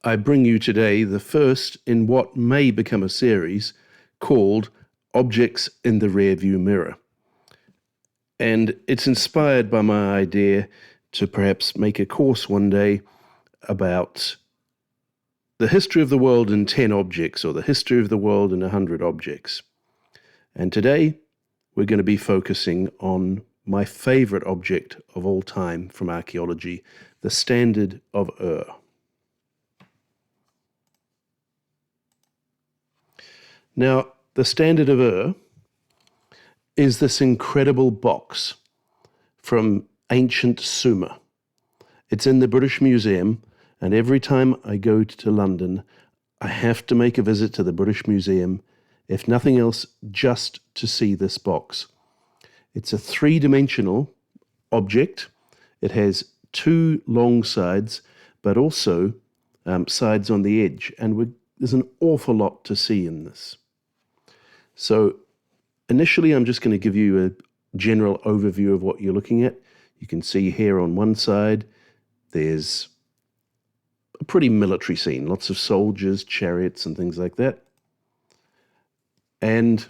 I bring you today the first in what may become a series called Objects in the Rearview Mirror. And it's inspired by my idea to perhaps make a course one day about the history of the world in 10 objects or the history of the world in 100 objects. And today we're going to be focusing on my favorite object of all time from archaeology, the Standard of Ur. Now, the Standard of Ur is this incredible box from ancient Sumer. It's in the British Museum, and every time I go to London, I have to make a visit to the British Museum, if nothing else, just to see this box. It's a three-dimensional object. It has two long sides, but also sides on the edge, and there's an awful lot to see in this. So initially, I'm just going to give you a general overview of what you're looking at. You can see here on one side, there's a pretty military scene, lots of soldiers, chariots, and things like that. And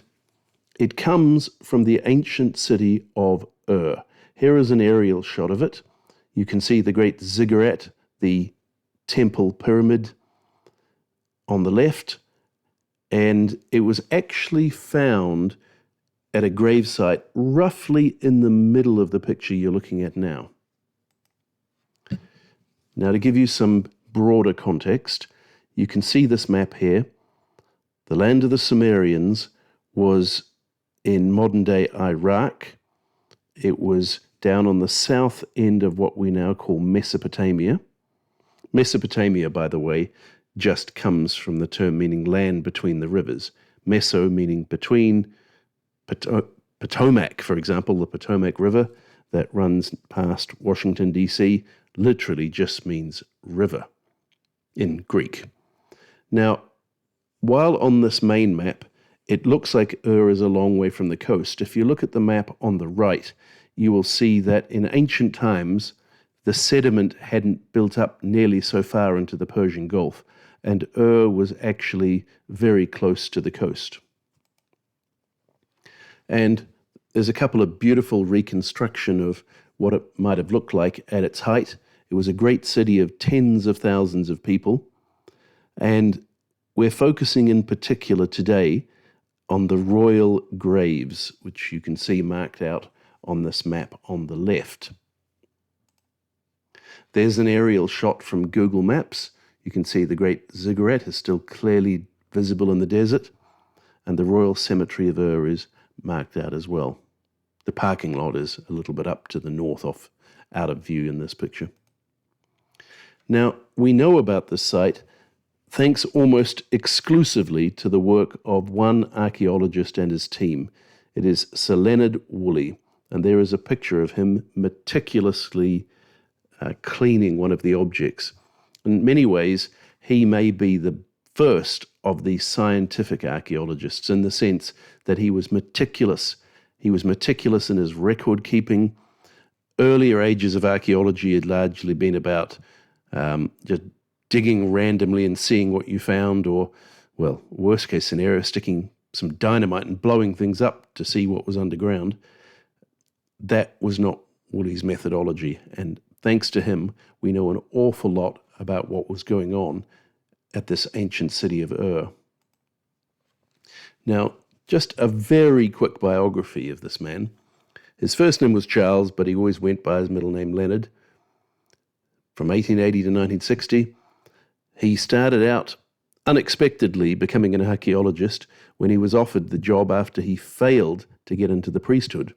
it comes from the ancient city of Ur. Here is an aerial shot of it. You can see the great ziggurat, the temple pyramid on the left. And it was actually found at a gravesite roughly in the middle of the picture you're looking at now. Now, to give you some broader context, you can see this map here. The land of the Sumerians was in modern-day Iraq. It was down on the south end of what we now call Mesopotamia. Mesopotamia, by the way, just comes from the term meaning land between the rivers. Meso meaning between. Potomac, for example, the Potomac River that runs past Washington, D.C., literally just means river in Greek. Now, while on this main map, it looks like Ur is a long way from the coast. If you look at the map on the right, you will see that in ancient times, the sediment hadn't built up nearly so far into the Persian Gulf, and Ur was actually very close to the coast. And there's a couple of beautiful reconstruction of what it might have looked like at its height. It was a great city of tens of thousands of people. And we're focusing in particular today on the royal graves, which you can see marked out on this map on the left. There's an aerial shot from Google Maps. You can see the great ziggurat is still clearly visible in the desert, and the royal cemetery of Ur is marked out as well. The parking lot is a little bit up to the north, off out of view in this picture. Now, we know about this site thanks almost exclusively to the work of one archaeologist and his team. It is Sir Leonard Woolley, and there is a picture of him meticulously cleaning one of the objects. In many ways, he may be the first of the scientific archaeologists in the sense that he was meticulous. He was meticulous in his record keeping. Earlier ages of archaeology had largely been about just digging randomly and seeing what you found, or, well, worst case scenario, sticking some dynamite and blowing things up to see what was underground. That was not Woolley's methodology, and thanks to him, we know an awful lot about what was going on at this ancient city of Ur. Now, just a very quick biography of this man. His first name was Charles, but he always went by his middle name, Leonard. From 1880 to 1960, he started out unexpectedly becoming an archaeologist when he was offered the job after he failed to get into the priesthood.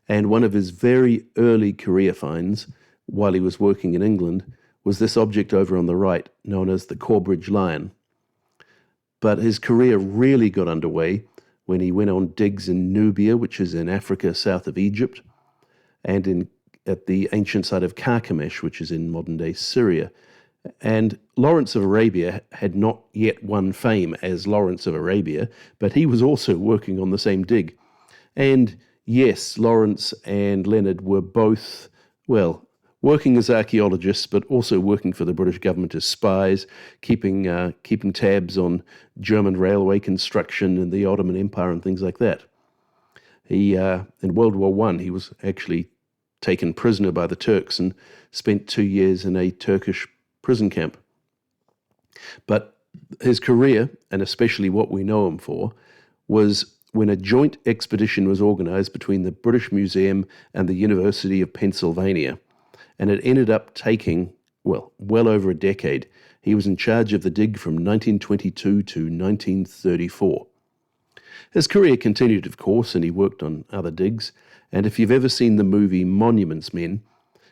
And one of his very early career finds, while he was working in England, was this object over on the right, known as the Corbridge Lion. But his career really got underway when he went on digs in Nubia, which is in Africa south of Egypt, and at the ancient site of Carchemish, which is in modern-day Syria. And Lawrence of Arabia had not yet won fame as Lawrence of Arabia, but he was also working on the same dig. And yes, Lawrence and Leonard were both, well, working as archaeologists, but also working for the British government as spies, keeping tabs on German railway construction in the Ottoman Empire and things like that. He in World War I, he was actually taken prisoner by the Turks and spent 2 years in a Turkish prison camp. But his career, and especially what we know him for, was when a joint expedition was organized between the British Museum and the University of Pennsylvania. And it ended up taking, well over a decade. He was in charge of the dig from 1922 to 1934. His career continued, of course, and he worked on other digs. And if you've ever seen the movie Monuments Men,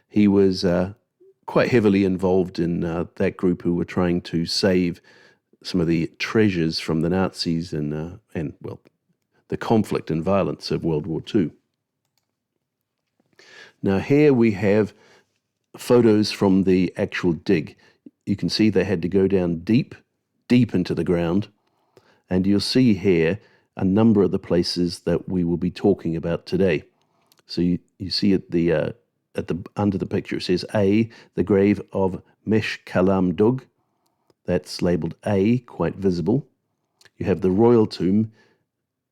he was quite heavily involved in that group who were trying to save some of the treasures from the Nazis and the conflict and violence of World War II. Now here we have photos from the actual dig. You can see they had to go down deep into the ground, and you'll see here a number of the places that we will be talking about today. So you see at the under the picture it says A, the grave of Mesh-Kalam Dug. That's labelled A, quite visible. You have the royal tomb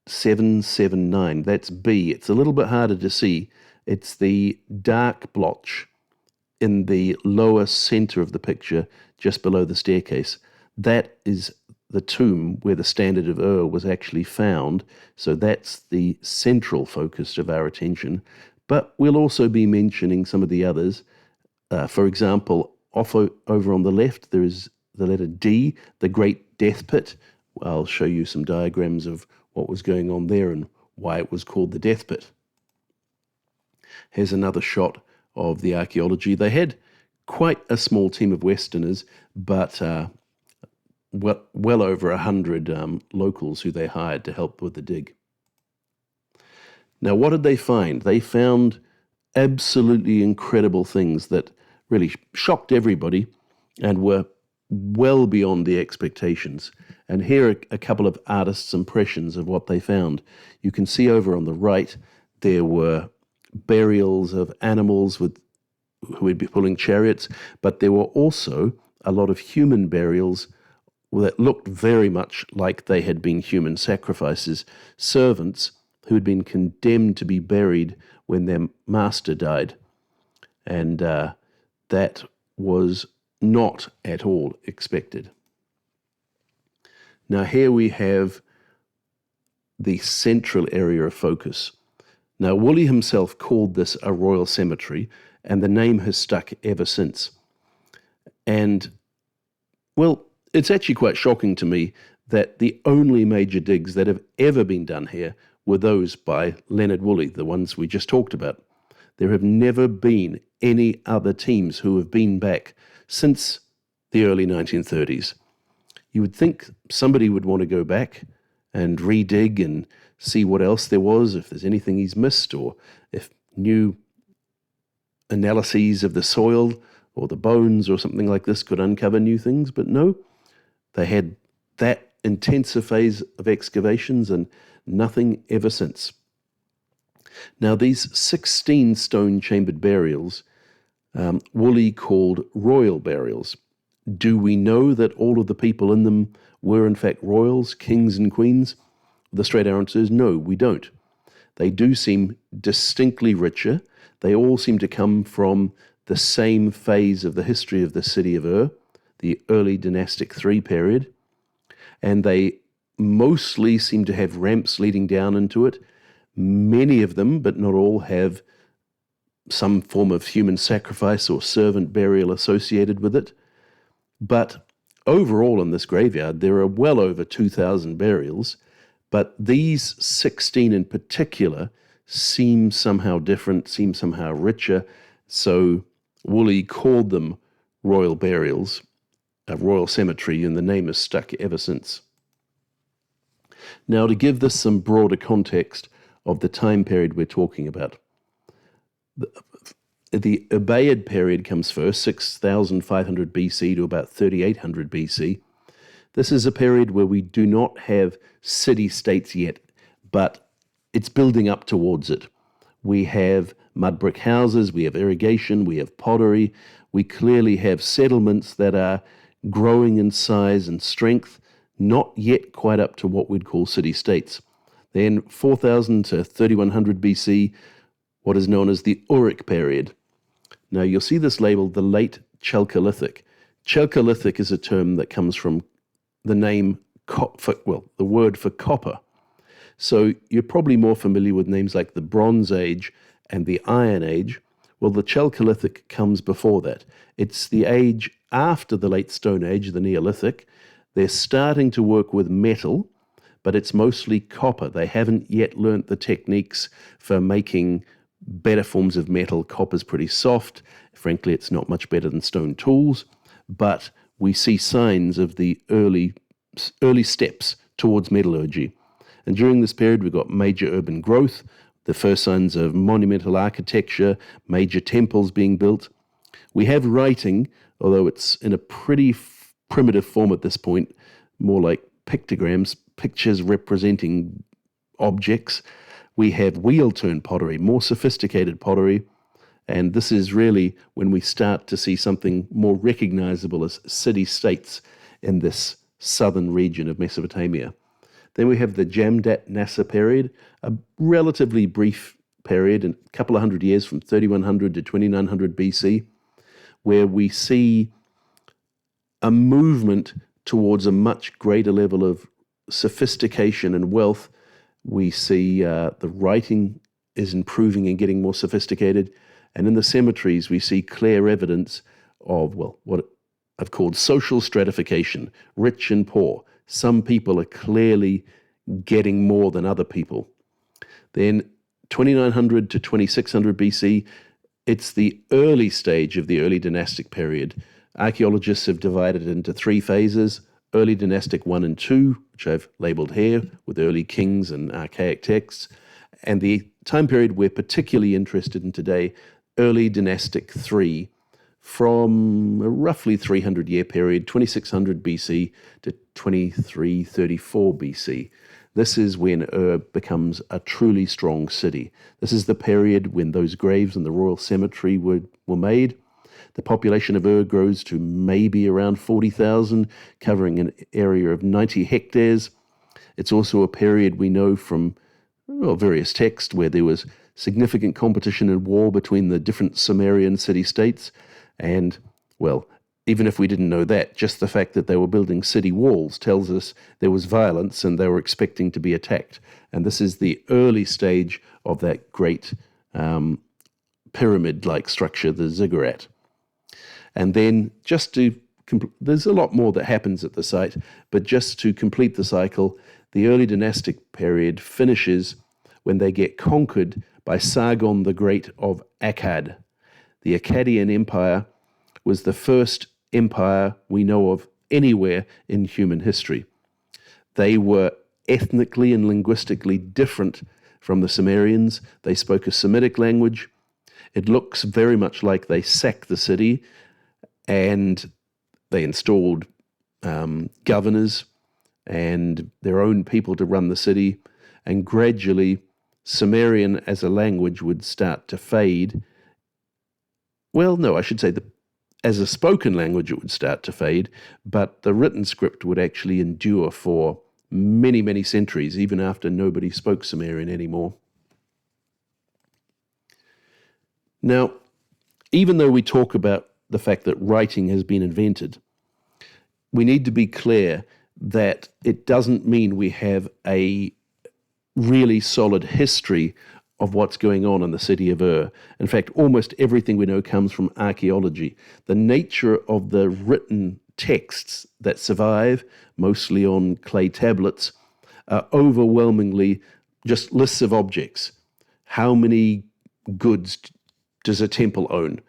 779. That's B. It's a little bit harder to see. It's the dark blotch in the lower center of the picture, just below the staircase. That is the tomb where the Standard of Ur was actually found. So that's the central focus of our attention. But we'll also be mentioning some of the others. For example, over on the left, there is the letter D, the Great Death Pit. I'll show you some diagrams of what was going on there and why it was called the Death Pit. Here's another shot of the archaeology. They had quite a small team of Westerners, but well over 100 locals who they hired to help with the dig. Now, what did they find? They found absolutely incredible things that really shocked everybody and were well beyond the expectations. And here are a couple of artists' impressions of what they found. You can see over on the right, there were burials of animals who would be pulling chariots, but there were also a lot of human burials that looked very much like they had been human sacrifices, servants who had been condemned to be buried when their master died. And that was not at all expected. Now here we have the central area of focus. Now Woolley himself called this a royal cemetery, and the name has stuck ever since. And, well, it's actually quite shocking to me that the only major digs that have ever been done here were those by Leonard Woolley, the ones we just talked about. There have never been any other teams who have been back since the early 1930s. You would think somebody would want to go back and redig and see what else there was, if there's anything he's missed, or if new analyses of the soil or the bones or something like this could uncover new things. But no, they had that intensive phase of excavations and nothing ever since. Now, these 16 stone-chambered burials, Woolley called royal burials. Do we know that all of the people in them were in fact royals, kings and queens? The straight answer is no, we don't. They do seem distinctly richer. They all seem to come from the same phase of the history of the city of Ur, the early dynastic III period, and they mostly seem to have ramps leading down into it. Many of them, but not all, have some form of human sacrifice or servant burial associated with it. But overall in this graveyard, there are well over 2,000 burials, but these 16 in particular seem somehow different, seem somehow richer, so Woolley called them royal burials, a royal cemetery, and the name has stuck ever since. Now, to give this some broader context of the time period we're talking about, the Ubaid period comes first, 6,500 BC to about 3,800 BC. This is a period where we do not have city-states yet, but it's building up towards it. We have mud brick houses, we have irrigation, we have pottery. We clearly have settlements that are growing in size and strength, not yet quite up to what we'd call city-states. Then 4000 to 3100 BC, what is known as the Uruk period. Now you'll see this labeled the late Chalcolithic. Chalcolithic is a term that comes from the name, the word for copper. So you're probably more familiar with names like the Bronze Age and the Iron Age. Well, the Chalcolithic comes before that. It's the age after the late Stone Age, the Neolithic. They're starting to work with metal, but it's mostly copper. They haven't yet learnt the techniques for making better forms of metal. Copper's pretty soft. Frankly, it's not much better than stone tools, but we see signs of the early steps towards metallurgy. And during this period, we've got major urban growth, the first signs of monumental architecture, major temples being built. We have writing, although it's in a pretty primitive form at this point, more like pictograms, pictures representing objects. We have wheel-turn pottery, more sophisticated pottery, and this is really when we start to see something more recognizable as city-states in this southern region of Mesopotamia. Then we have the Jamdat Nasser period, a relatively brief period, a couple of hundred years from 3100 to 2900 BC, where we see a movement towards a much greater level of sophistication and wealth. We see the writing is improving and getting more sophisticated. And in the cemeteries, we see clear evidence of, what I've called social stratification, rich and poor. Some people are clearly getting more than other people. Then 2900 to 2600 BC, it's the early stage of the early dynastic period. Archaeologists have divided it into three phases: early dynastic 1 and 2, which I've labeled here with early kings and archaic texts, and the time period we're particularly interested in today, early dynastic 3, from a roughly 300-year period, 2600 BC to 2334 BC. This is when Ur becomes a truly strong city. This is the period when those graves in the royal cemetery were made. The population of Ur grows to maybe around 40,000, covering an area of 90 hectares. It's also a period we know from various texts where there was significant competition and war between the different Sumerian city-states. And, even if we didn't know that, just the fact that they were building city walls tells us there was violence and they were expecting to be attacked. And this is the early stage of that great pyramid-like structure, the ziggurat. And then there's a lot more that happens at the site, but just to complete the cycle, the early dynastic period finishes when they get conquered by Sargon the Great of Akkad. The Akkadian Empire was the first empire we know of anywhere in human history. They were ethnically and linguistically different from the Sumerians. They spoke a Semitic language. It looks very much like they sacked the city and they installed governors and their own people to run the city. And gradually, Sumerian as a language would start to fade. Well, no, I should say as a spoken language it would start to fade, but the written script would actually endure for many, many centuries, even after nobody spoke Sumerian anymore. Now, even though we talk about the fact that writing has been invented, we need to be clear that it doesn't mean we have a really solid history of what's going on in the city of Ur. In fact, almost everything we know comes from archaeology. The nature of the written texts that survive, mostly on clay tablets, are overwhelmingly just lists of objects. How many goods does a temple own?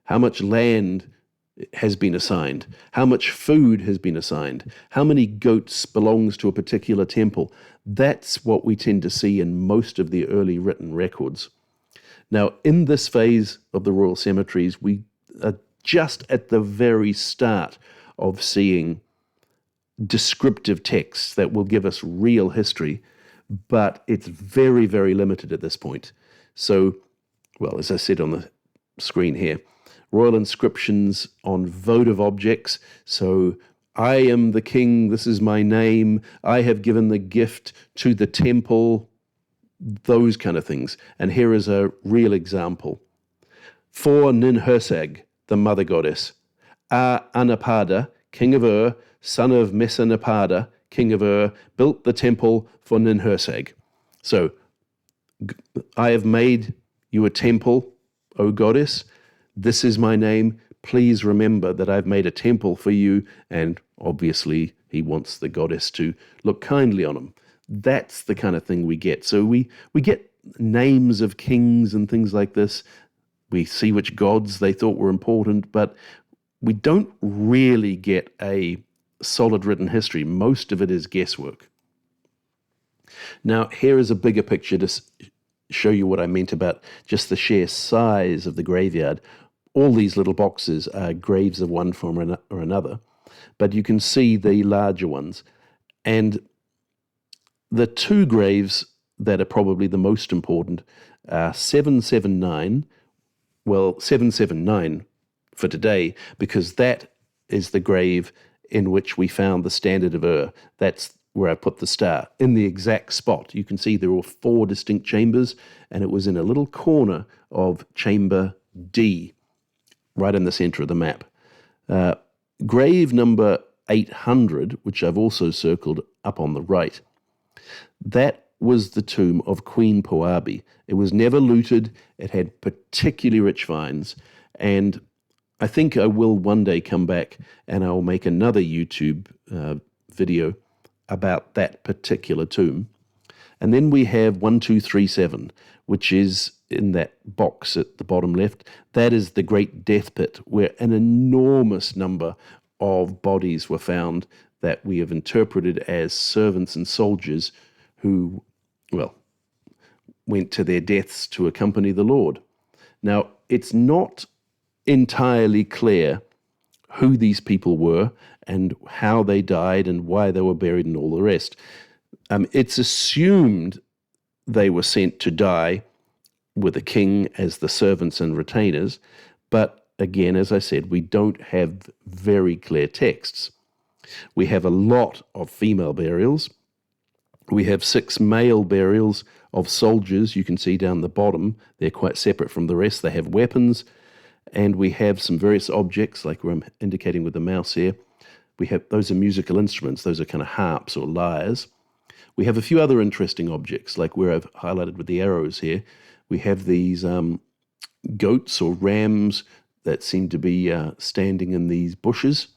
How much land has been assigned? How much food has been assigned? How many goats belongs to a particular temple? That's what we tend to see in most of the early written records. Now, in this phase of the royal cemeteries, we are just at the very start of seeing descriptive texts that will give us real history, but it's very, very limited at this point. So well, as I said on the screen here, royal inscriptions on votive objects. So, I am the king, this is my name, I have given the gift to the temple, those kind of things. And here is a real example. For Ninhursag, the mother goddess, Anapada, king of Ur, son of Mesopotamian, king of Ur, built the temple for Ninhursag. So, I have made you a temple, O goddess. This is my name. Please remember that I've made a temple for you. And obviously, he wants the goddess to look kindly on him. That's the kind of thing we get. So we get names of kings and things like this. We see which gods they thought were important, but we don't really get a solid written history. Most of it is guesswork. Now, here is a bigger picture to show you what I meant about just the sheer size of the graveyard. All these little boxes are graves of one form or another, but you can see the larger ones. And the two graves that are probably the most important are 779, well, 779 for today, because that is the grave in which we found the Standard of Ur. That's where I put the star, in the exact spot. You can see there were 4 distinct chambers, and it was in a little corner of chamber D, right in the center of the map. Grave number 800, which I've also circled up on the right, that was the tomb of Queen Poabi. It was never looted. It had particularly rich finds, and I think I will one day come back and I'll make another YouTube video about that particular tomb. And then we have 1237, which is in that box at the bottom left. That is the Great Death Pit, where an enormous number of bodies were found that we have interpreted as servants and soldiers who, well, went to their deaths to accompany the Lord. Now, it's not entirely clear who these people were and how they died and why they were buried and all the rest. It's assumed they were sent to die with a king as the servants and retainers, but again, as I said, we don't have very clear texts. We have a lot of female burials. We have 6 male burials of soldiers. You can see down the bottom, they're quite separate from the rest. They have weapons, and we have some various objects, like where I'm indicating with the mouse here. We have, those are musical instruments. Those are kind of harps or lyres. We have a few other interesting objects, like where I've highlighted with the arrows here. We have these goats or rams that seem to be standing in these bushes,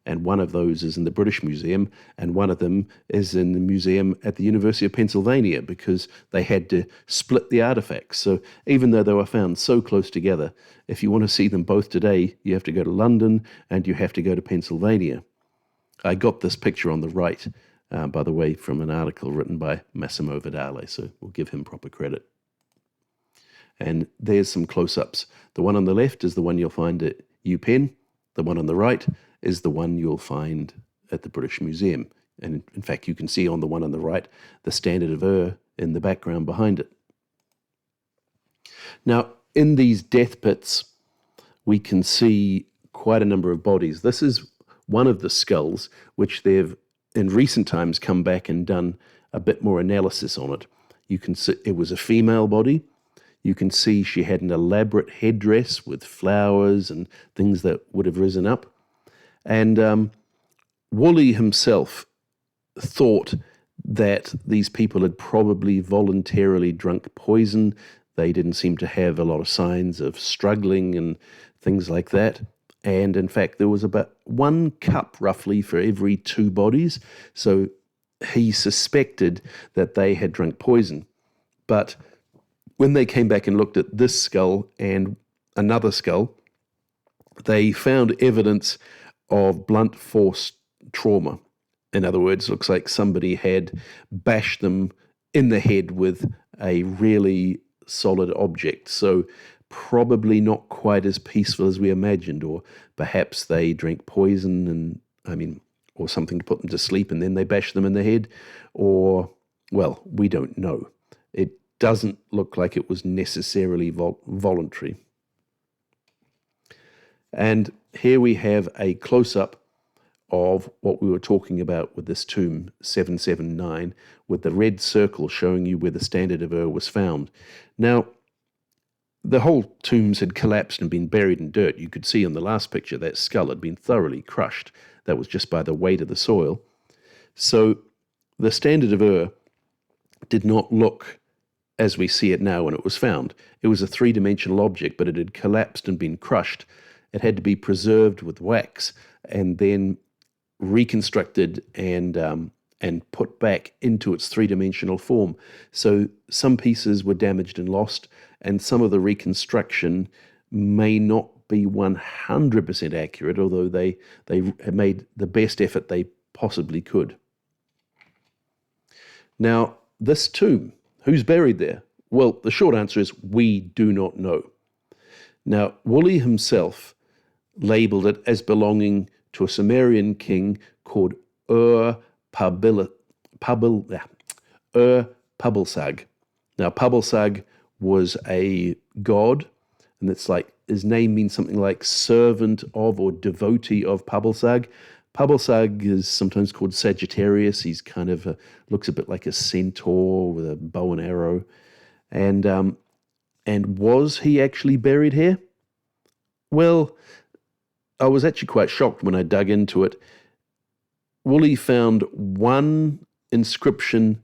and one of those is in the British Museum, and one of them is in the museum at the University of Pennsylvania, because they had to split the artifacts. So even though they were found so close together, if you want to see them both today, you have to go to London and you have to go to Pennsylvania. I got this picture on the right, by the way, from an article written by Massimo Vidale, so we'll give him proper credit. And there's some close-ups. The one on the left is the one you'll find at UPenn. The one on the right is the one you'll find at the British Museum. And in fact, you can see on the one on the right, the Standard of Ur in the background behind it. Now, in these death pits, we can see quite a number of bodies. This is one of the skulls, which they've, in recent times, come back and done a bit more analysis on it. You can see it was a female body. You can see she had an elaborate headdress with flowers and things that would have risen up. And Woolley himself thought that these people had probably voluntarily drunk poison. They didn't seem to have a lot of signs of struggling and things like that. And in fact, there was about 1 cup roughly for every 2 bodies. So he suspected that they had drunk poison. But when they came back and looked at this skull and another skull, they found evidence of blunt force trauma. In other words, looks like somebody had bashed them in the head with a really solid object. So probably not quite as peaceful as we imagined, or perhaps they drank poison or something to put them to sleep and then they bashed them in the head, or, well, we don't know. It doesn't look like it was necessarily voluntary. And here we have a close-up of what we were talking about with this tomb 779, with the red circle showing you where the standard of Ur was found. Now, the whole tombs had collapsed and been buried in dirt. You could see in the last picture that skull had been thoroughly crushed. That was just by the weight of the soil. So the standard of Ur did not look as we see it now when it was found. It was a three-dimensional object, but it had collapsed and been crushed. It had to be preserved with wax and then reconstructed and put back into its three-dimensional form. So some pieces were damaged and lost, and some of the reconstruction may not be 100% accurate, although they have made the best effort they possibly could. Now, this tomb, who's buried there? Well, the short answer is we do not know. Now, Woolley himself labeled it as belonging to a Sumerian king called Ur-Pubbilsag. Now, Pubbilsag was a god, and it's like his name means something like servant of or devotee of Pubbilsag. Pubbilsag is sometimes called Sagittarius. He's kind of looks a bit like a centaur with a bow and arrow. And was he actually buried here? Well, I was actually quite shocked when I dug into it. Woolley found one inscription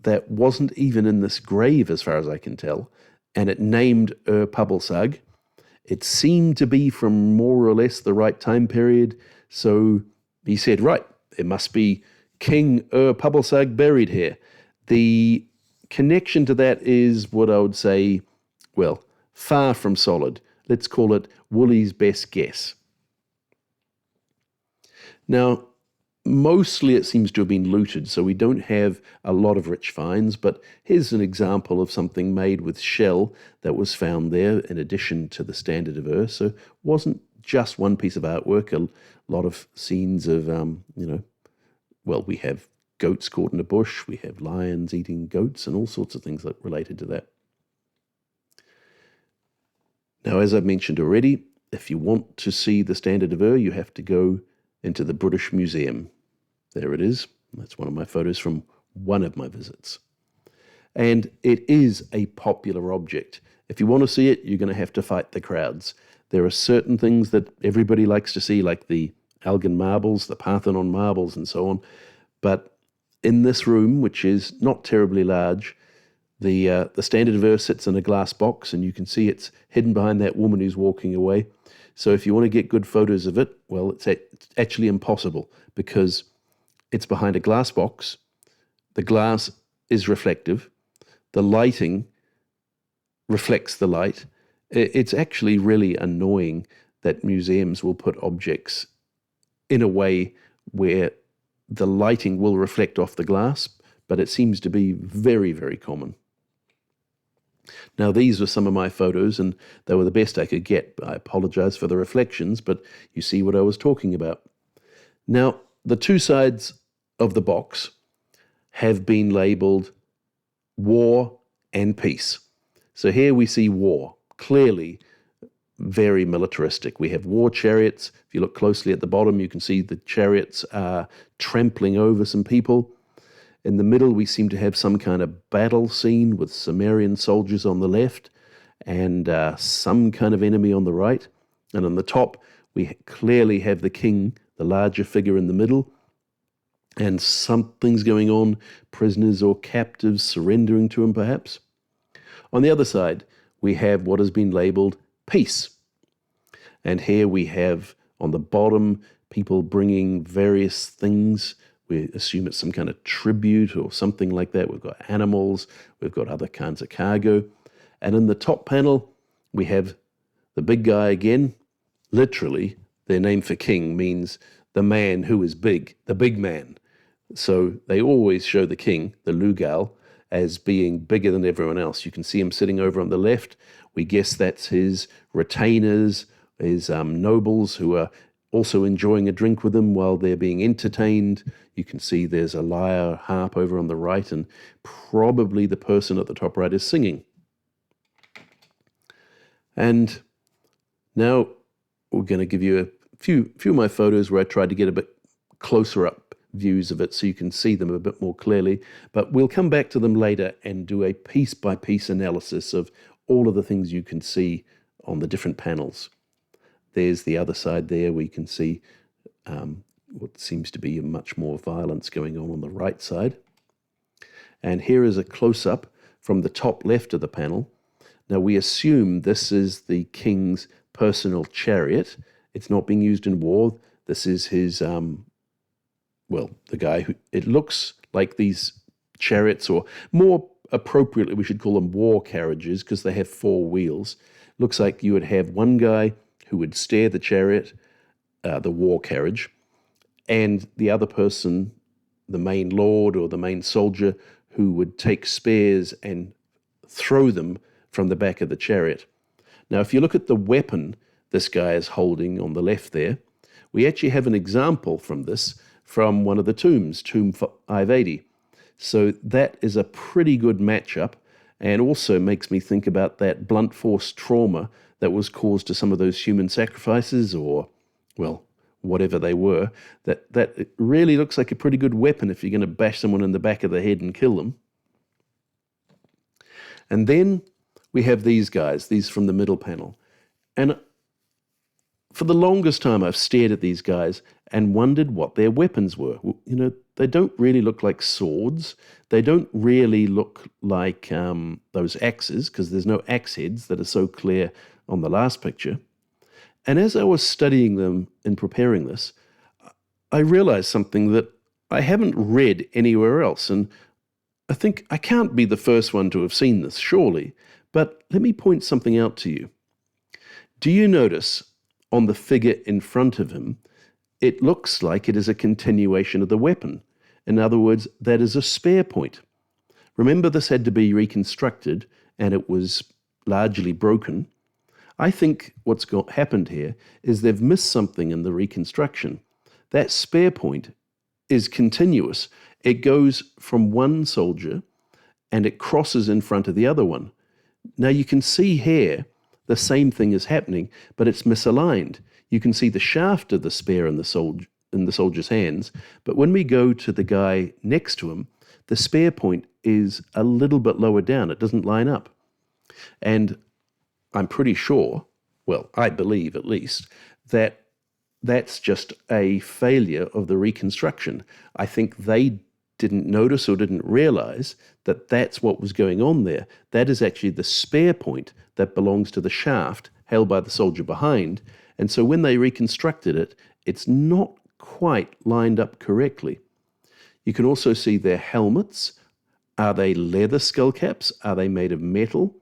that wasn't even in this grave, as far as I can tell, and it named Ur-Pubbilsag. It seemed to be from more or less the right time period, so he said, right, it must be King Ur-Pubbilsag buried here. The connection to that is what I would say, well, far from solid. Let's call it Woolley's best guess. Now, mostly it seems to have been looted, so we don't have a lot of rich finds, but here's an example of something made with shell that was found there in addition to the standard of Ur. So it wasn't just one piece of artwork, a lot of scenes of, well, we have goats caught in a bush, we have lions eating goats, and all sorts of things that related to that. Now, as I've mentioned already, if you want to see the standard of Ur, you have to go into the British Museum. There it is. That's one of my photos from one of my visits. And it is a popular object. If you want to see it, you're going to have to fight the crowds. There are certain things that everybody likes to see, like the Elgin marbles, the Parthenon marbles, and so on. But in this room, which is not terribly large, the standard of Ur sits in a glass box, and you can see it's hidden behind that woman who's walking away. So if you want to get good photos of it, well, it's actually impossible because it's behind a glass box. The glass is reflective. The lighting reflects the light. It's actually really annoying that museums will put objects in a way where the lighting will reflect off the glass, but it seems to be very, very common. Now, these were some of my photos, and they were the best I could get. I apologize for the reflections, but you see what I was talking about. Now, the two sides of the box have been labeled war and peace. So here we see war, clearly very militaristic. We have war chariots. If you look closely at the bottom, you can see the chariots are trampling over some people. In the middle, we seem to have some kind of battle scene with Sumerian soldiers on the left and some kind of enemy on the right. And on the top, we clearly have the king, the larger figure in the middle, and something's going on, prisoners or captives surrendering to him perhaps. On the other side, we have what has been labeled peace. And here we have on the bottom people bringing various things. We assume it's some kind of tribute or something like that. We've got animals, we've got other kinds of cargo. And in the top panel, we have the big guy again. Literally, their name for king means the man who is big, the big man. So they always show the king, the Lugal, as being bigger than everyone else. You can see him sitting over on the left. We guess that's his retainers, his nobles who are also enjoying a drink with them while they're being entertained. You can see there's a lyre harp over on the right, and probably the person at the top right is singing. And now we're going to give you a few of my photos where I tried to get a bit closer up views of it so you can see them a bit more clearly. But we'll come back to them later and do a piece-by-piece analysis of all of the things you can see on the different panels. There's the other side there where you can see what seems to be much more violence going on the right side. And here is a close-up from the top left of the panel. Now we assume this is the king's personal chariot. It's not being used in war. This is his, well, the guy who, it looks like these chariots, or more appropriately we should call them war carriages because they have 4 wheels. Looks like you would have one guy who would steer the chariot, the war carriage, and the other person, the main lord or the main soldier, who would take spears and throw them from the back of the chariot. Now, if you look at the weapon this guy is holding on the left there, we actually have an example from this from one of the tombs, tomb 580. So that is a pretty good matchup, and also makes me think about that blunt force trauma that was caused to some of those human sacrifices, or, well, whatever they were. That it really looks like a pretty good weapon if you're going to bash someone in the back of the head and kill them. And then we have these guys, these from the middle panel. And for the longest time, I've stared at these guys and wondered what their weapons were. You know, they don't really look like swords. They don't really look like those axes, because there's no axe heads that are so clear on the last picture. And as I was studying them and preparing this, I realized something that I haven't read anywhere else. And I think I can't be the first one to have seen this, surely. But let me point something out to you. Do you notice on the figure in front of him, it looks like it is a continuation of the weapon? In other words, that is a spear point. Remember, this had to be reconstructed, and it was largely broken. I think what's happened here is they've missed something in the reconstruction. That spear point is continuous. It goes from one soldier, and it crosses in front of the other one. Now you can see here the same thing is happening, but it's misaligned. You can see the shaft of the spear in the soldier's hands, but when we go to the guy next to him, the spear point is a little bit lower down. It doesn't line up. And I'm pretty sure, well, I believe at least, that that's just a failure of the reconstruction. I think they didn't notice or didn't realize that that's what was going on there. That is actually the spear point that belongs to the shaft held by the soldier behind. And so when they reconstructed it, it's not quite lined up correctly. You can also see their helmets. Are they leather skull caps? Are they made of metal?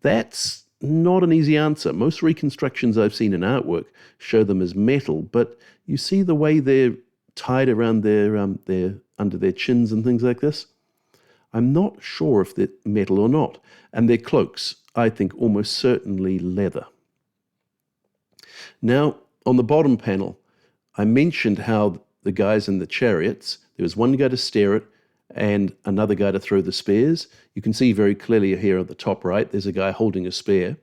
That's not an easy answer. Most reconstructions I've seen in artwork show them as metal, but you see the way they're tied around their under their chins and things like this? I'm not sure if they're metal or not. And their cloaks, I think, almost certainly leather. Now, on the bottom panel, I mentioned how the guys in the chariots, there was one guy to steer it and another guy to throw the spears. You can see very clearly here at the top right, there's a guy holding a spear.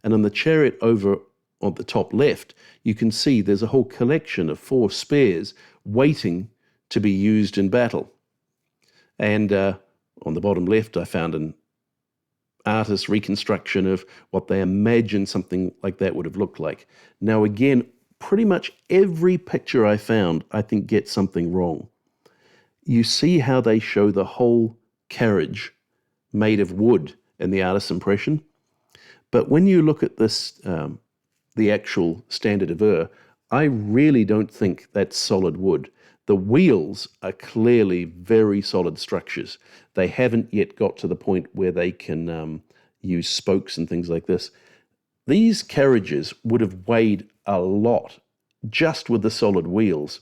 And on the chariot over on the top left, you can see there's a whole collection of 4 spears waiting to be used in battle. And on the bottom left, I found an artist's reconstruction of what they imagine something like that would have looked like. Now, again, pretty much every picture I found, I think, gets something wrong. You see how they show the whole carriage made of wood in the artist's impression. But when you look at this, the actual standard of Ur, I really don't think that's solid wood. The wheels are clearly very solid structures. They haven't yet got to the point where they can use spokes and things like this. These carriages would have weighed a lot just with the solid wheels.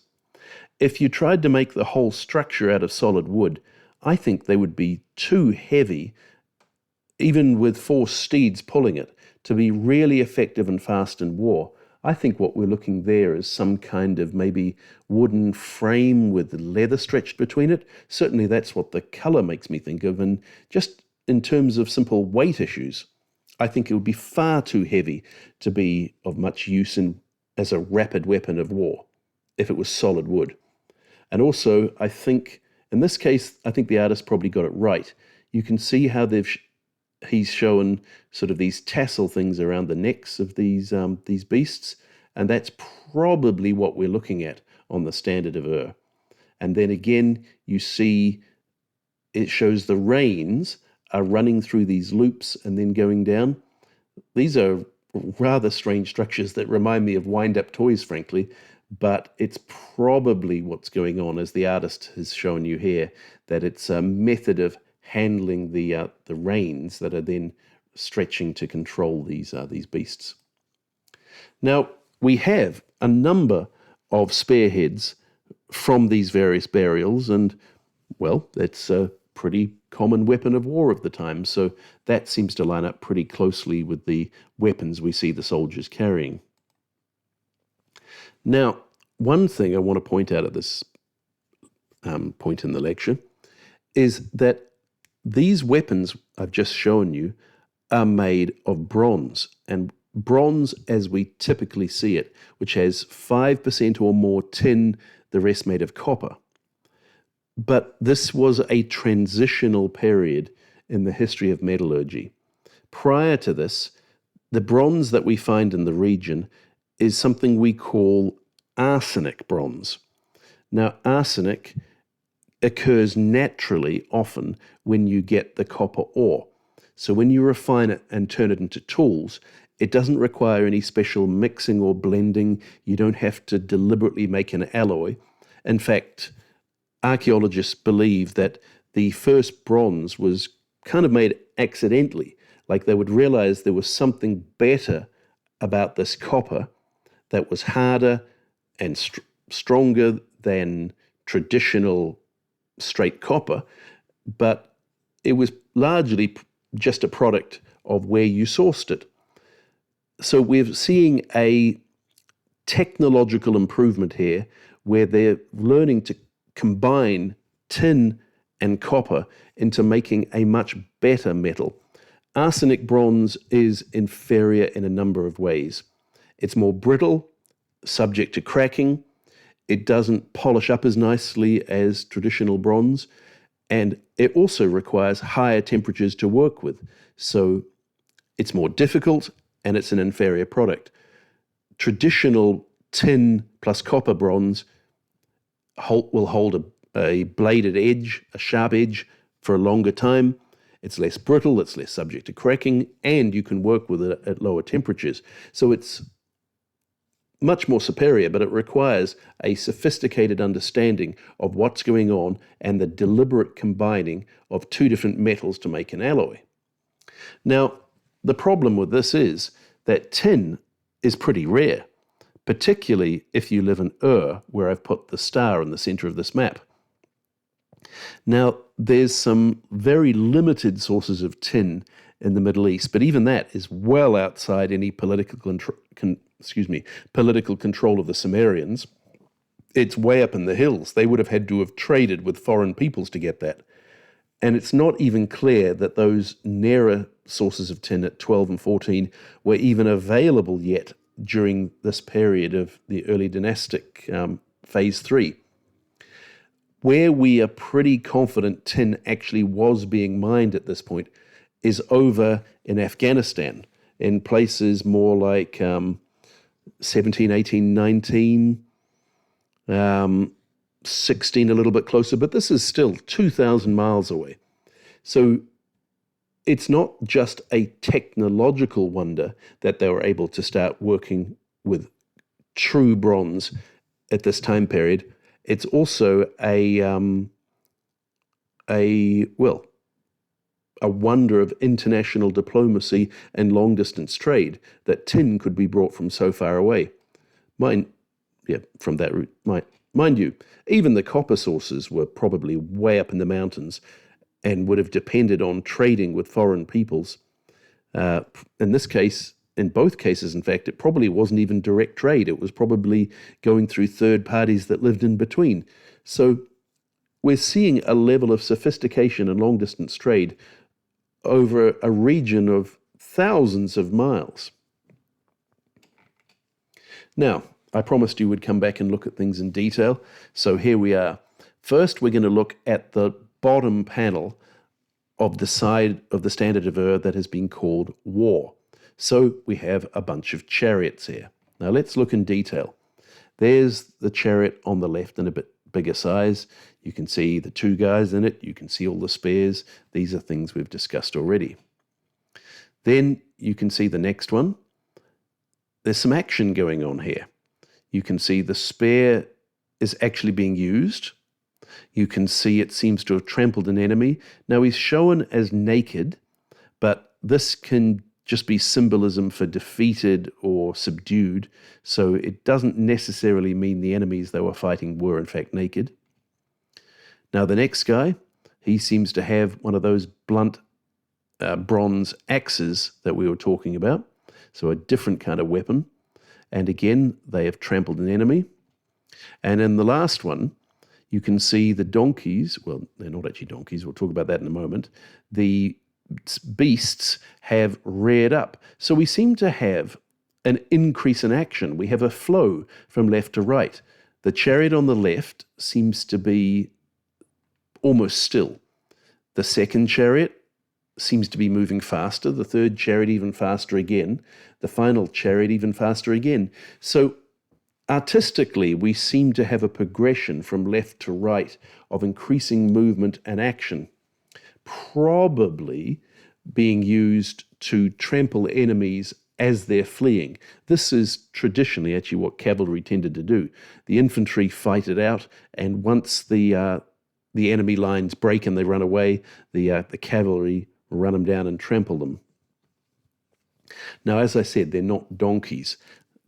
If you tried to make the whole structure out of solid wood, I think they would be too heavy, even with 4 steeds pulling it, to be really effective and fast in war. I think what we're looking there is some kind of maybe wooden frame with leather stretched between it. Certainly that's what the color makes me think of. And just in terms of simple weight issues, I think it would be far too heavy to be of much use as a rapid weapon of war if it was solid wood. And also, I think, in this case, I think the artist probably got it right. You can see how he's shown sort of these tassel things around the necks of these beasts, and that's probably what we're looking at on the standard of Ur. And then again, you see it shows the reins are running through these loops and then going down. These are rather strange structures that remind me of wind-up toys, frankly, but it's probably what's going on, as the artist has shown you here, that it's a method of handling the reins that are then stretching to control these beasts. Now, we have a number of spearheads from these various burials, and, well, that's a pretty common weapon of war of the time, so that seems to line up pretty closely with the weapons we see the soldiers carrying. Now, one thing I want to point out at this point in the lecture is that these weapons I've just shown you are made of bronze, and bronze as we typically see it, which has 5% or more tin, the rest made of copper. But this was a transitional period in the history of metallurgy. Prior to this, the bronze that we find in the region is something we call arsenic bronze. Now, arsenic occurs naturally often when you get the copper ore. So when you refine it and turn it into tools, it doesn't require any special mixing or blending. You don't have to deliberately make an alloy. In fact, archaeologists believe that the first bronze was kind of made accidentally, like they would realize there was something better about this copper that was harder and stronger than traditional straight copper, but it was largely just a product of where you sourced it. So we're seeing a technological improvement here where they're learning to combine tin and copper into making a much better metal. Arsenic bronze is inferior in a number of ways. It's more brittle, subject to cracking. It doesn't polish up as nicely as traditional bronze, and it also requires higher temperatures to work with. So it's more difficult and it's an inferior product. Traditional tin plus copper bronze will hold a bladed edge, a sharp edge, for a longer time. It's less brittle, it's less subject to cracking, and you can work with it at lower temperatures. So it's much more superior, but it requires a sophisticated understanding of what's going on and the deliberate combining of two different metals to make an alloy. Now, the problem with this is that tin is pretty rare, particularly if you live in Ur, where I've put the star in the center of this map. Now, there's some very limited sources of tin in the Middle East, but even that is well outside any political control of the Sumerians. It's way up in the hills. They would have had to have traded with foreign peoples to get that. And it's not even clear that those nearer sources of tin at 12 and 14 were even available yet during this period of the early dynastic phase 3. Where we are pretty confident tin actually was being mined at this point is over in Afghanistan, in places more like 17, 18, 19, 16 a little bit closer, but this is still 2,000 miles away. So it's not just a technological wonder that they were able to start working with true bronze at this time period. It's also a wonder of international diplomacy and long-distance trade that tin could be brought from so far away. From that route. Mind you, even the copper sources were probably way up in the mountains and would have depended on trading with foreign peoples. In this case, in both cases, in fact, it probably wasn't even direct trade. It was probably going through third parties that lived in between. So we're seeing a level of sophistication in long-distance trade over a region of thousands of miles. Now, I promised you would come back and look at things in detail, so here we are. First, we're going to look at the bottom panel of the side of the standard of Ur that has been called war. So we have a bunch of chariots here. Now let's look in detail. There's the chariot on the left in a bit bigger size. You can see the two guys in it. You can see all the spears. These are things we've discussed already. Then you can see the next one. There's some action going on here. You can see the spear is actually being used. You can see it seems to have trampled an enemy. Now he's shown as naked, but this can just be symbolism for defeated or subdued. So it doesn't necessarily mean the enemies they were fighting were in fact naked. Now the next guy, he seems to have one of those blunt bronze axes that we were talking about. So a different kind of weapon. And again, they have trampled an enemy. And in the last one, you can see the donkeys. Well, they're not actually donkeys. We'll talk about that in a moment. The beasts have reared up. So we seem to have an increase in action. We have a flow from left to right. The chariot on the left seems to be almost still. The second chariot seems to be moving faster. The third chariot even faster again. The final chariot even faster again. So artistically, we seem to have a progression from left to right of increasing movement and action, probably being used to trample enemies as they're fleeing. This is traditionally actually what cavalry tended to do. The infantry fight it out, and once the enemy lines break and they run away, the cavalry run them down and trample them. Now, as I said, they're not donkeys.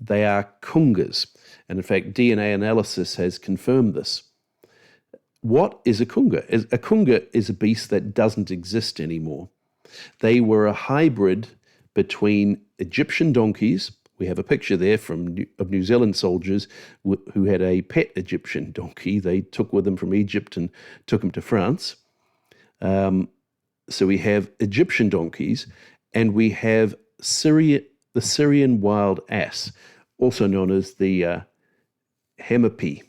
They are kungas. And in fact, DNA analysis has confirmed this. What is a kunga? A kunga is a beast that doesn't exist anymore. They were a hybrid between Egyptian donkeys. We have a picture there of New Zealand soldiers who had a pet Egyptian donkey. They took with them from Egypt and took them to France. So we have Egyptian donkeys, and we have the Syrian wild ass, also known as the hemipi.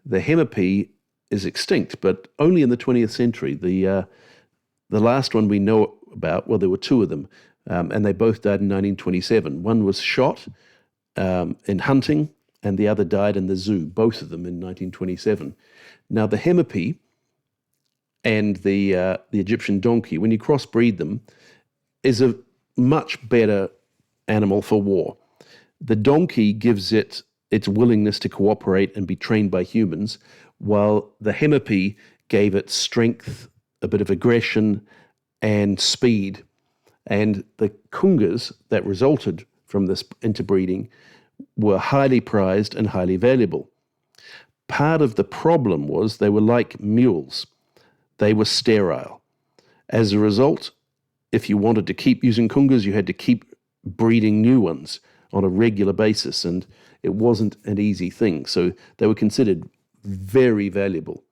The hemipi is extinct, but only in the 20th century. The last one we know about, well, there were two of them, and they both died in 1927. One was shot in hunting, and the other died in the zoo, both of them in 1927. Now, the hemipi and the Egyptian donkey, when you crossbreed them, is a much better animal for war. The donkey gives it its willingness to cooperate and be trained by humans, while the hemipi gave it strength, a bit of aggression, and speed. And the kungas that resulted from this interbreeding were highly prized and highly valuable. Part of the problem was they were like mules. They were sterile. As a result, if you wanted to keep using kungas, you had to keep breeding new ones on a regular basis, and it wasn't an easy thing. So they were considered very valuable.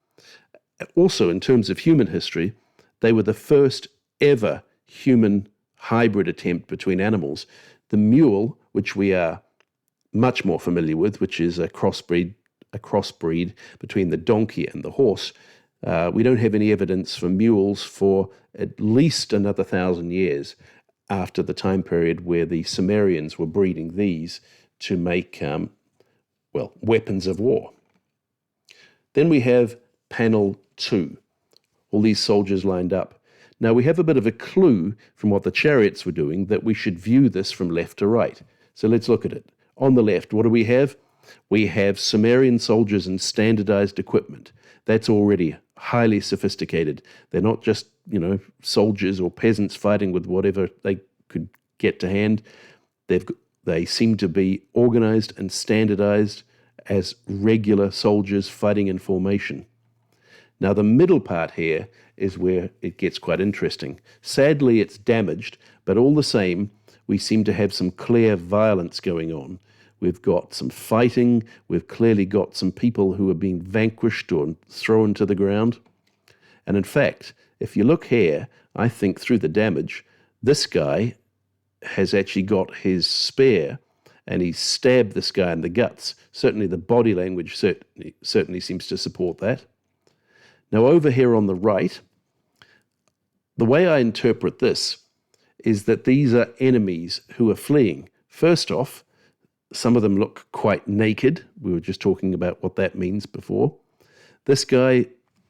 Also, in terms of human history, they were the first ever human hybrid attempt between animals. The mule, which we are much more familiar with, which is a crossbreed between the donkey and the horse, we don't have any evidence for mules for at least another 1,000 years after the time period where the Sumerians were breeding these to make, weapons of war. Then we have panel 2, all these soldiers lined up. Now we have a bit of a clue from what the chariots were doing that we should view this from left to right. So let's look at it. On the left, what do we have? We have Sumerian soldiers in standardized equipment. That's already highly sophisticated. They're not just, soldiers or peasants fighting with whatever they could get to hand. They seem to be organized and standardized as regular soldiers fighting in formation. Now, the middle part here is where it gets quite interesting. Sadly, it's damaged, but all the same, we seem to have some clear violence going on. We've got some fighting. We've clearly got some people who are being vanquished or thrown to the ground. And in fact, if you look here, I think through the damage, this guy has actually got his spear and he stabbed this guy in the guts. Certainly the body language certainly seems to support that. Now over here on the right, the way I interpret this is that these are enemies who are fleeing. First off, some of them look quite naked. We were just talking about what that means before. This guy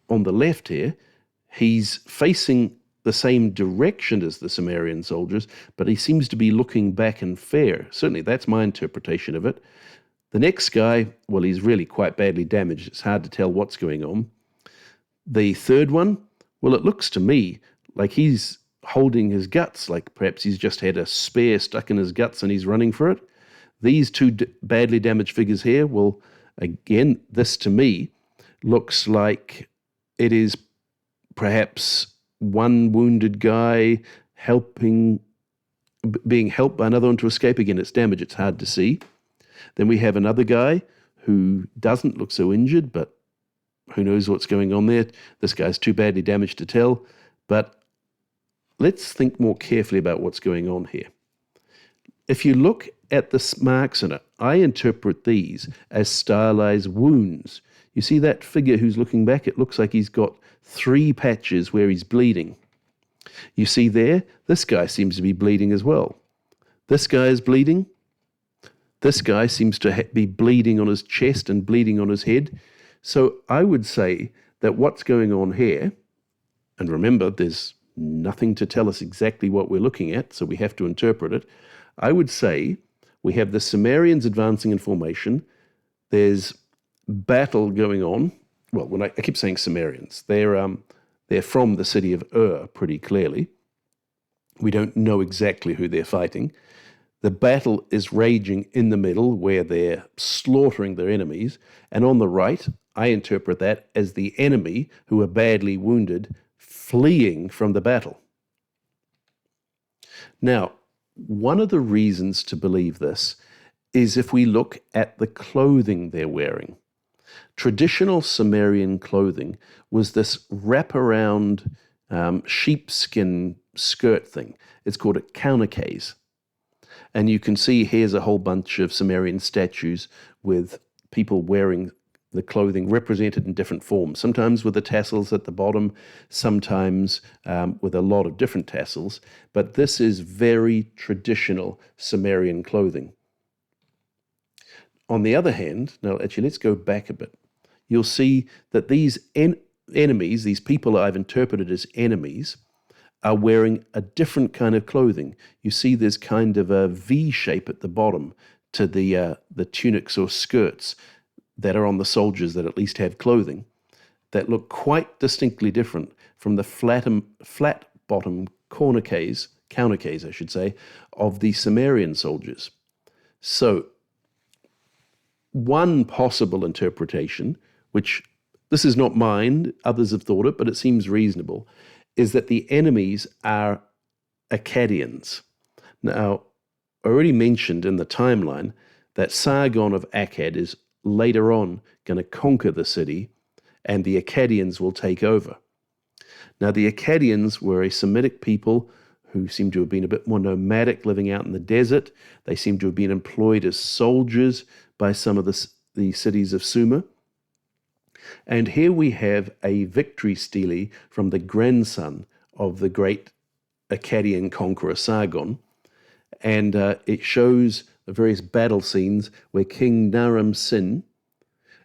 on the left here, he's facing the same direction as the Sumerian soldiers, but he seems to be looking back in fear. Certainly that's my interpretation of it. The next guy, well, he's really quite badly damaged. It's hard to tell what's going on. The third one, well, it looks to me like he's holding his guts, like perhaps he's just had a spear stuck in his guts and he's running for it. These two badly damaged figures here, well, again, this to me looks like it is perhaps one wounded guy being helped by another one to escape. Again, it's damage, it's hard to see. Then we have another guy who doesn't look so injured, but who knows what's going on there. This guy's too badly damaged to tell. But let's think more carefully about what's going on here. If you look at the marks in it, I interpret these as stylized wounds. You see that figure who's looking back? It looks like he's got 3 patches where he's bleeding. You see there, this guy seems to be bleeding as well. This guy is bleeding. This guy seems to be bleeding on his chest and bleeding on his head. So I would say that what's going on here, and remember, there's nothing to tell us exactly what we're looking at, so we have to interpret it. I would say we have the Sumerians advancing in formation. There's battle going on. Well, when I keep saying Sumerians, they're from the city of pretty clearly. We don't know exactly who they're fighting. The battle is raging in the middle where they're slaughtering their enemies. And on the right, I interpret that as the enemy who are badly wounded fleeing from the battle. Now, one of the reasons to believe this is if we look at the clothing they're wearing. Traditional Sumerian clothing was this wraparound sheepskin skirt thing. It's called a countercase. And you can see here's a whole bunch of Sumerian statues with people wearing the clothing represented in different forms, sometimes with the tassels at the bottom, sometimes with a lot of different tassels. But this is very traditional Sumerian clothing. On the other hand, now actually let's go back a bit. You'll see that these enemies, these people I've interpreted as enemies, are wearing a different kind of clothing. You see there's kind of a V shape at the bottom to the tunics or skirts that are on the soldiers that at least have clothing that look quite distinctly different from the flat bottom countercase, I should say, of the Sumerian soldiers. So one possible interpretation, which this is not mine, others have thought it, but it seems reasonable, is that the enemies are Akkadians. Now, I already mentioned in the timeline that Sargon of Akkad is later on going to conquer the city and the Akkadians will take over. Now, the Akkadians were a Semitic people who seem to have been a bit more nomadic, living out in the desert. They seem to have been employed as soldiers by some of the cities of Sumer. And here we have a victory stele from the grandson of the great Akkadian conqueror Sargon. And it shows the various battle scenes where King Naram-Sin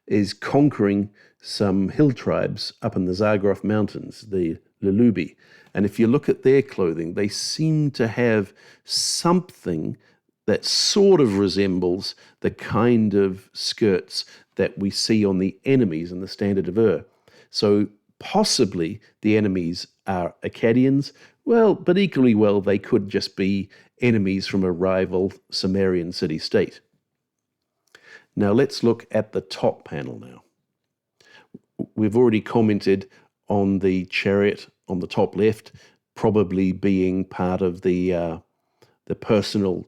is conquering some hill tribes up in the Zagros Mountains, the Lulubi. And if you look at their clothing, they seem to have something that sort of resembles the kind of skirts that we see on the enemies in the Standard of Ur. So possibly the enemies are Akkadians, well, but equally well they could just be enemies from a rival Sumerian city-state. Now let's look at the top panel now. We've already commented on the chariot on the top left, probably being part of the the personal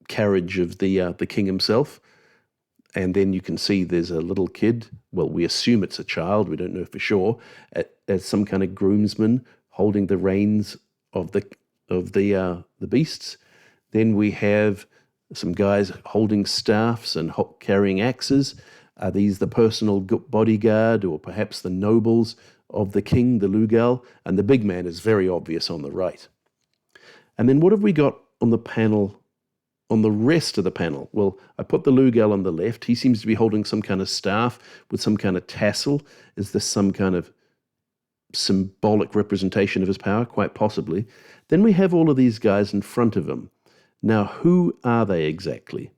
carriage of the king himself. And then you can see there's a little kid. Well, we assume it's a child. We don't know for sure. As some kind of groomsman holding the reins of the beasts. Then we have some guys holding staffs and carrying axes. Are these the personal bodyguard or perhaps the nobles of the king, the Lugal? And the big man is very obvious on the right. And then what have we got on the panel, on the rest of the panel? Well, I put the Lugal on the left. He seems to be holding some kind of staff with some kind of tassel. Is this some kind of symbolic representation of his power? Quite possibly. Then we have all of these guys in front of him. Now, who are they exactly?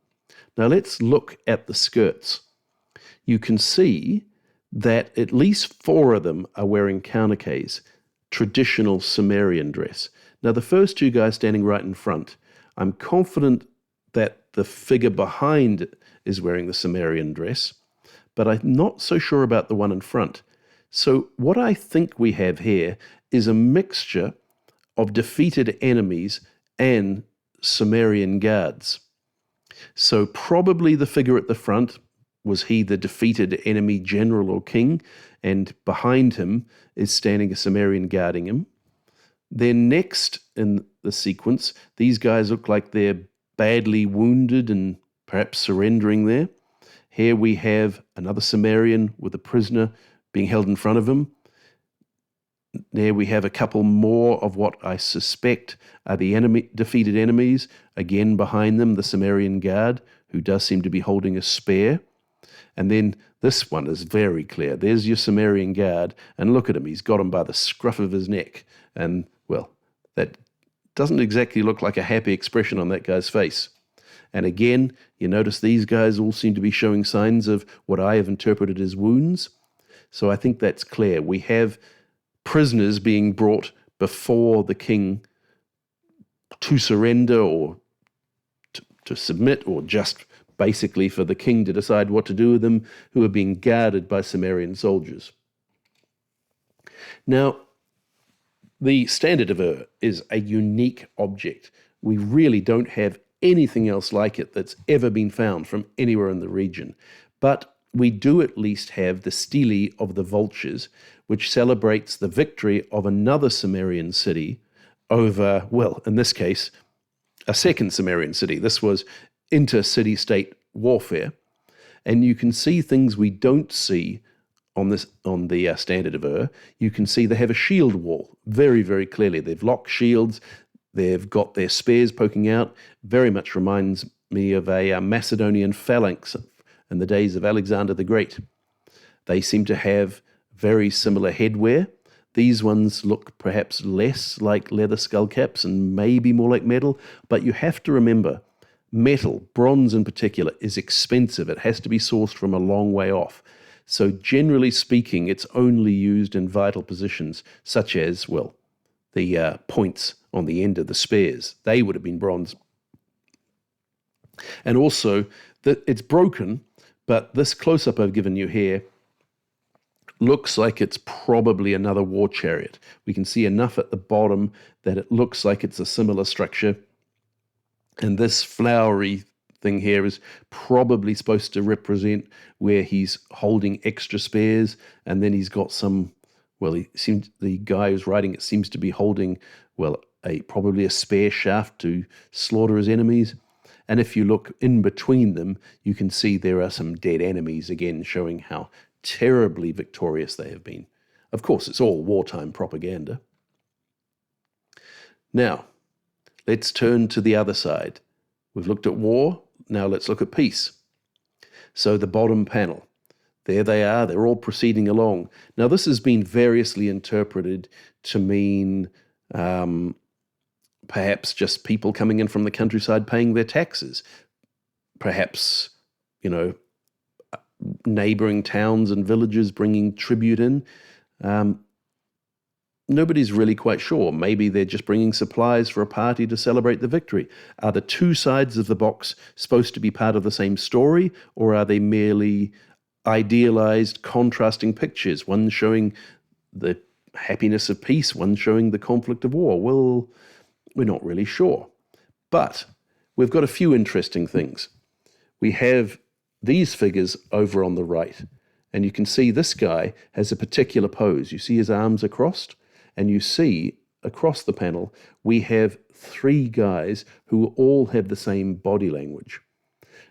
Now, let's look at the skirts. You can see that at least 4 of them are wearing countercays, traditional Sumerian dress. Now, the first 2 guys standing right in front, I'm confident that the figure behind is wearing the Sumerian dress, but I'm not so sure about the one in front. So what I think we have here is a mixture of defeated enemies and Sumerian guards. So probably the figure at the front, was he the defeated enemy general or king? And behind him is standing a Sumerian guarding him. Then next in the sequence, these guys look like they're badly wounded and perhaps surrendering there. Here we have another Sumerian with a prisoner being held in front of him. There we have a couple more of what I suspect are the defeated enemies. Again, behind them, the Sumerian guard, who does seem to be holding a spear. And then this one is very clear. There's your Sumerian guard, and look at him. He's got him by the scruff of his neck. And, well, that doesn't exactly look like a happy expression on that guy's face. And again, you notice these guys all seem to be showing signs of what I have interpreted as wounds. So I think that's clear. We have prisoners being brought before the king to surrender or to submit, or just basically for the king to decide what to do with them, who are being guarded by Sumerian soldiers. Now, the standard of Ur is a unique object. We really don't have anything else like it that's ever been found from anywhere in the region. But we do at least have the stele of the vultures, which celebrates the victory of another Sumerian city over, well, in this case, a second Sumerian city. This was inter-city-state warfare. And you can see things we don't see on the standard of Ur. You can see they have a shield wall very, very clearly. They've locked shields. They've got their spears poking out. Very much reminds me of a Macedonian phalanx in the days of Alexander the Great. They seem to have very similar headwear. These ones look perhaps less like leather skull caps and maybe more like metal, but you have to remember, metal, bronze in particular, is expensive. It has to be sourced from a long way off. So generally speaking, it's only used in vital positions, such as, well, the points on the end of the spears. They would have been bronze. And also, it's broken, but this close-up I've given you here looks like it's probably another war chariot. We can see enough at the bottom that it looks like it's a similar structure. And this flowery thing here is probably supposed to represent where he's holding extra spears, and then he's got some, well, the guy who's riding it seems to be holding, well, probably a spear shaft to slaughter his enemies. And if you look in between them, you can see there are some dead enemies, again showing how terribly victorious they have been. Of course, it's all wartime propaganda. Now, let's turn to the other side. We've looked at war, now let's look at peace. So the bottom panel, there they are, they're all proceeding along. Now this has been variously interpreted to mean perhaps just people coming in from the countryside paying their taxes. Perhaps, neighboring towns and villages bringing tribute in. Nobody's really quite sure. Maybe they're just bringing supplies for a party to celebrate the victory. Are the two sides of the box supposed to be part of the same story, or are they merely idealized, contrasting pictures, one showing the happiness of peace, one showing the conflict of war? Well, we're not really sure. But we've got a few interesting things. We have these figures over on the right, and you can see this guy has a particular pose. You see his arms are crossed, and you see across the panel we have three guys who all have the same body language.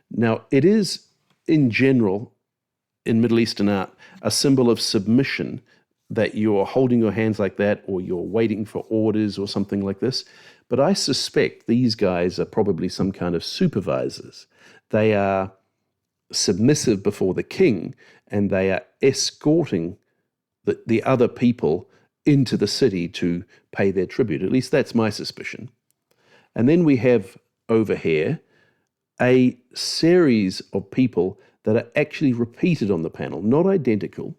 Now, it is, in general, in Middle Eastern art, a symbol of submission, that you're holding your hands like that, or you're waiting for orders or something like this. But I suspect these guys are probably some kind of supervisors. They are submissive before the king, and they are escorting the other people into the city to pay their tribute. At least that's my suspicion. And then we have over here a series of people that are actually repeated on the panel, not identical,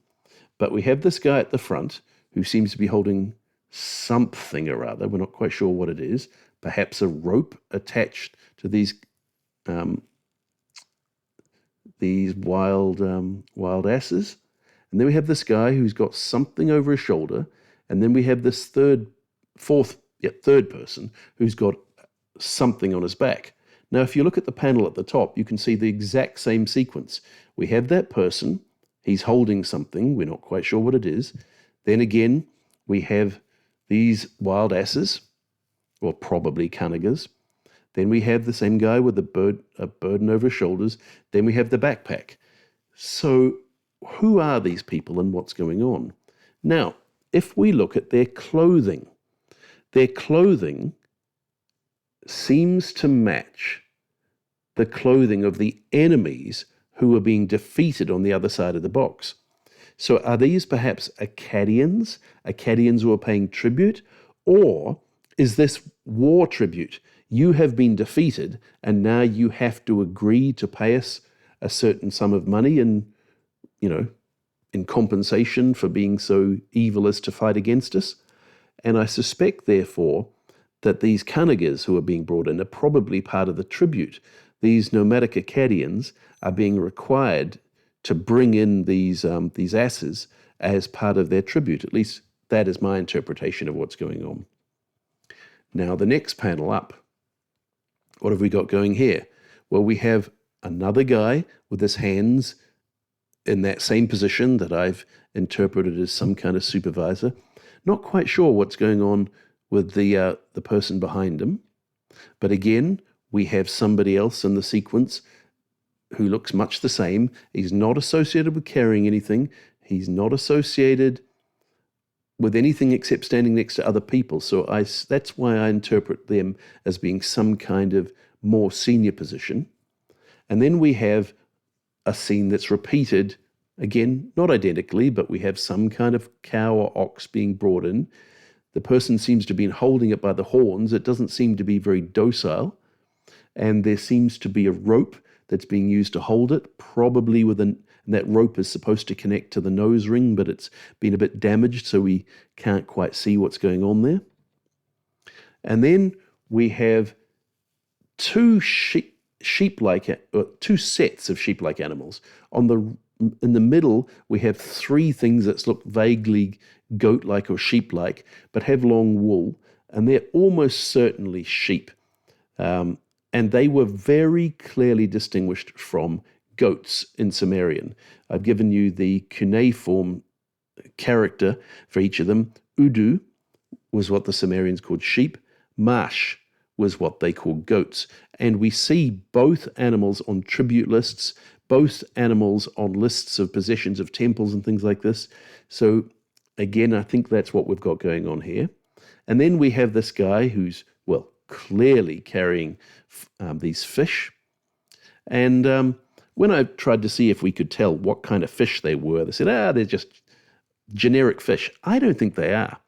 but we have this guy at the front who seems to be holding something or other. We're not quite sure what it is. Perhaps a rope attached to these wild asses. And then we have this guy who's got something over his shoulder. And then we have this third person who's got something on his back. Now, if you look at the panel at the top, you can see the exact same sequence. We have that person. He's holding something. We're not quite sure what it is. Then again, we have these wild asses, or probably kanagas. Then we have the same guy with a burden over his shoulders. Then we have the backpack. So who are these people and what's going on? Now, if we look at their clothing seems to match the clothing of the enemies who are being defeated on the other side of the box. So are these perhaps Akkadians who are paying tribute? Or is this war tribute? You have been defeated, and now you have to agree to pay us a certain sum of money in compensation for being so evil as to fight against us. And I suspect, therefore, that these kanagas who are being brought in are probably part of the tribute. These nomadic Akkadians are being required to bring in these asses as part of their tribute. At least that is my interpretation of what's going on. Now, the next panel up. What have we got going here? Well, we have another guy with his hands in that same position that I've interpreted as some kind of supervisor. Not quite sure what's going on with the person behind him. But again, we have somebody else in the sequence who looks much the same. He's not associated with carrying anything. He's not associated with anything except standing next to other people. So that's why I interpret them as being some kind of more senior position. And then we have a scene that's repeated, again, not identically, but we have some kind of cow or ox being brought in. The person seems to be holding it by the horns. It doesn't seem to be very docile. And there seems to be a rope that's being used to hold it, probably and that rope is supposed to connect to the nose ring, but it's been a bit damaged, so we can't quite see what's going on there. And then we have two sets of sheep-like animals. In the middle, we have three things that look vaguely goat-like or sheep-like, but have long wool, and they're almost certainly sheep. And they were very clearly distinguished from goats in Sumerian. I've given you the cuneiform character for each of them. Udu was what the Sumerians called sheep. Mash was what they called goats. And we see both animals on tribute lists, both animals on lists of possessions of temples and things like this. So again, I think that's what we've got going on here. And then we have this guy who's, well, clearly carrying these fish. And when I tried to see if we could tell what kind of fish they were, they said, they're just generic fish. I don't think they are.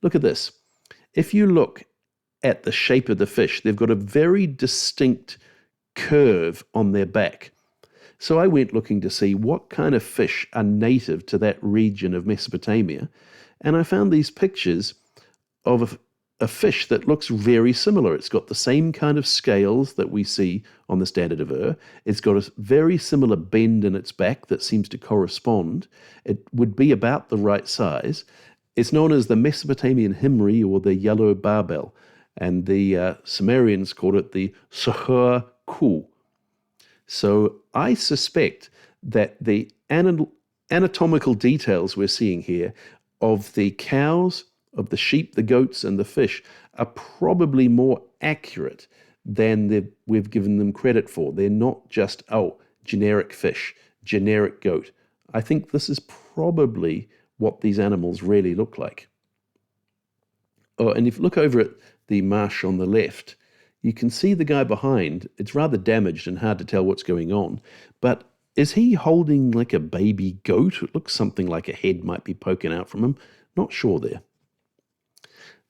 Look at this. If you look at the shape of the fish, they've got a very distinct curve on their back. So I went looking to see what kind of fish are native to that region of Mesopotamia, and I found these pictures of a fish that looks very similar. It's got the same kind of scales that we see on the Standard of Ur. It's got a very similar bend in its back that seems to correspond. It would be about the right size. It's known as the Mesopotamian himri, or the yellow barbel. and the Sumerians called it the Sahur Ku. So I suspect that the anatomical details we're seeing here of the cows, of the sheep, the goats, and the fish are probably more accurate than we've given them credit for. They're not just, oh, generic fish, generic goat. I think this is probably what these animals really look like. Oh, and if you look over at the marsh on the left, you can see the guy behind. It's rather damaged and hard to tell what's going on. But is he holding like a baby goat? It looks something like a head might be poking out from him. Not sure there.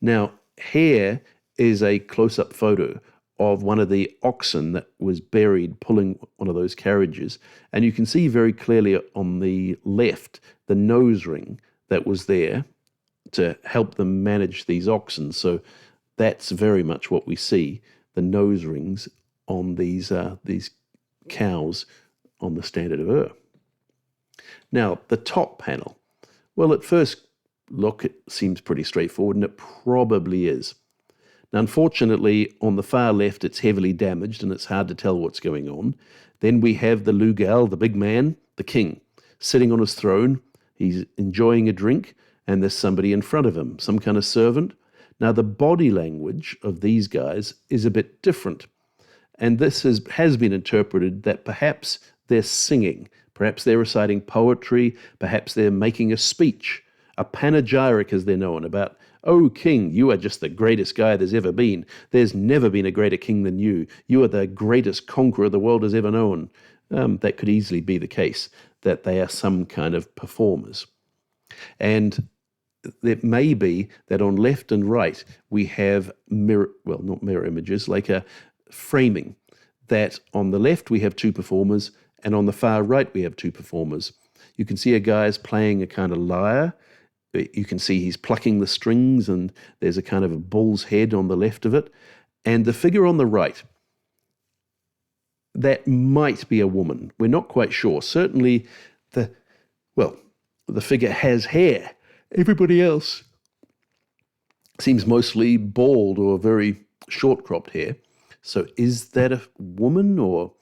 Now, here is a close-up photo of one of the oxen that was buried pulling one of those carriages. And you can see very clearly on the left the nose ring that was there to help them manage these oxen. So that's very much what we see, the nose rings on these cows on the Standard of Ur. Now, the top panel. Well, at first look, it seems pretty straightforward, and it probably is. Now, unfortunately, on the far left, it's heavily damaged, and it's hard to tell what's going on. Then we have the Lugal, the big man, the king, sitting on his throne. He's enjoying a drink, and there's somebody in front of him, some kind of servant. Now, the body language of these guys is a bit different. And this has been interpreted that perhaps they're singing, perhaps they're reciting poetry, perhaps they're making a speech, a panegyric as they're known, about, "Oh, king, you are just the greatest guy there's ever been. There's never been a greater king than you. You are the greatest conqueror the world has ever known." That could easily be the case, that they are some kind of performers. And it may be that on left and right we have not mirror images, like a framing, that on the left we have two performers and on the far right we have two performers. You can see a guy's playing a kind of lyre. You can see he's plucking the strings, and there's a kind of a bull's head on the left of it. And the figure on the right, that might be a woman. We're not quite sure. Certainly the figure has hair. Everybody else seems mostly bald or very short-cropped hair. So is that a woman, or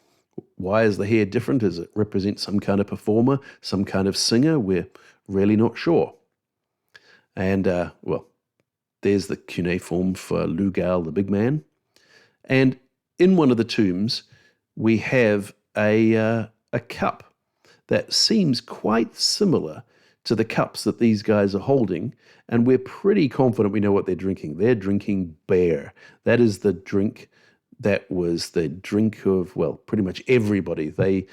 why is the hair different? Does it represent some kind of performer, some kind of singer? We're really not sure. And, there's the cuneiform for Lugal, the big man. And in one of the tombs, we have a cup that seems quite similar to the cups that these guys are holding, and we're pretty confident we know what they're drinking. They're drinking beer. That is the drink that was the drink of, pretty much everybody. They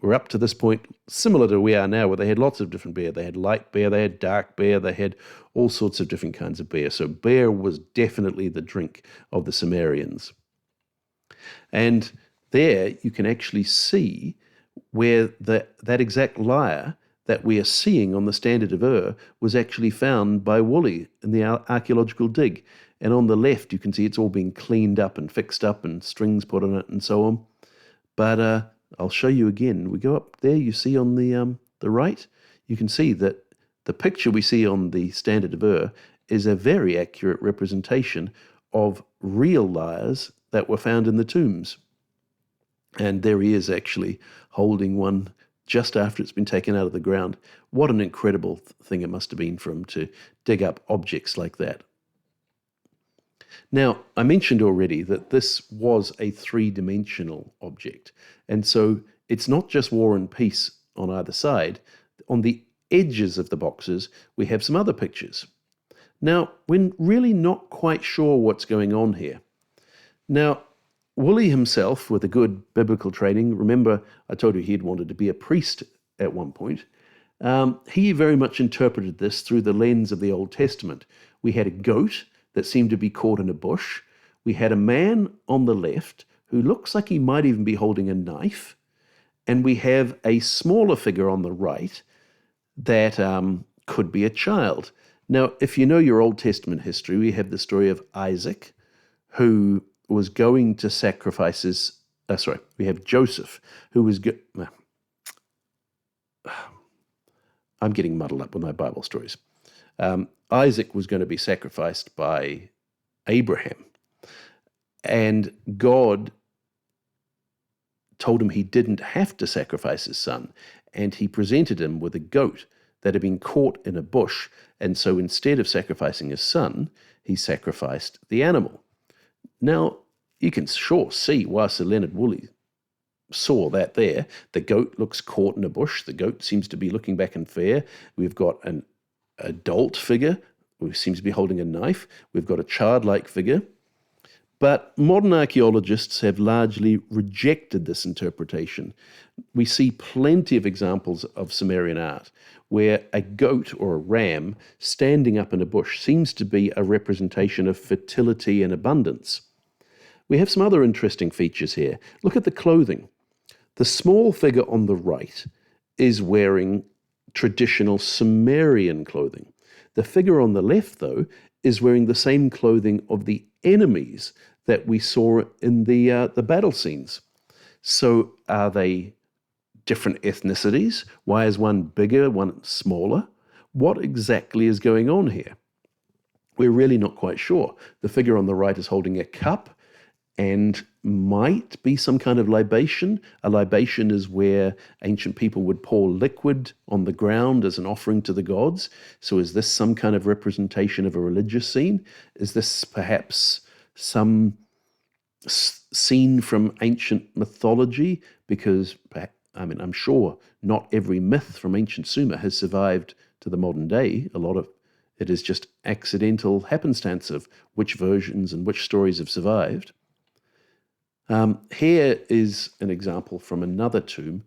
were up to this point similar to we are now, where they had lots of different beer. They had light beer, they had dark beer, they had all sorts of different kinds of beer. So beer was definitely the drink of the Sumerians. And there you can actually see where that exact lyre that we are seeing on the Standard of Ur was actually found by Woolley in the archaeological dig. And on the left, you can see it's all been cleaned up and fixed up and strings put on it and so on. But I'll show you again. We go up there, you see on the right, you can see that the picture we see on the Standard of Ur is a very accurate representation of real lyres that were found in the tombs. And there he is actually holding one just after it's been taken out of the ground. What an incredible thing it must have been for him to dig up objects like that. Now, I mentioned already that this was a three-dimensional object. And so it's not just War and Peace on either side. On the edges of the boxes, we have some other pictures. Now, we're really not quite sure what's going on here. Now, Woolley himself, with a good biblical training, remember I told you he had wanted to be a priest at one point, he very much interpreted this through the lens of the Old Testament. We had a goat that seemed to be caught in a bush. We had a man on the left who looks like he might even be holding a knife. And we have a smaller figure on the right that could be a child. Now, if you know your Old Testament history, we have the story of Isaac, who was going to sacrifice we have Joseph, who was... I'm getting muddled up with my Bible stories. Isaac was going to be sacrificed by Abraham. And God told him he didn't have to sacrifice his son, and he presented him with a goat that had been caught in a bush, and so instead of sacrificing his son, he sacrificed the animal. Now, you can sure see why Sir Leonard Woolley saw that there. The goat looks caught in a bush. The goat seems to be looking back and fair. We've got an adult figure who seems to be holding a knife. We've got a childlike figure. But modern archaeologists have largely rejected this interpretation. We see plenty of examples of Sumerian art where a goat or a ram standing up in a bush seems to be a representation of fertility and abundance. We have some other interesting features here. Look at the clothing. The small figure on the right is wearing traditional Sumerian clothing. The figure on the left, though, is wearing the same clothing of the enemies that we saw in the battle scenes. So are they different ethnicities? Why is one bigger, one smaller? What exactly is going on here? We're really not quite sure. The figure on the right is holding a cup and might be some kind of libation. A libation is where ancient people would pour liquid on the ground as an offering to the gods. So is this some kind of representation of a religious scene? Is this perhaps some scene from ancient mythology? Because, I'm sure not every myth from ancient Sumer has survived to the modern day. A lot of it is just accidental happenstance of which versions and which stories have survived. Here is an example from another tomb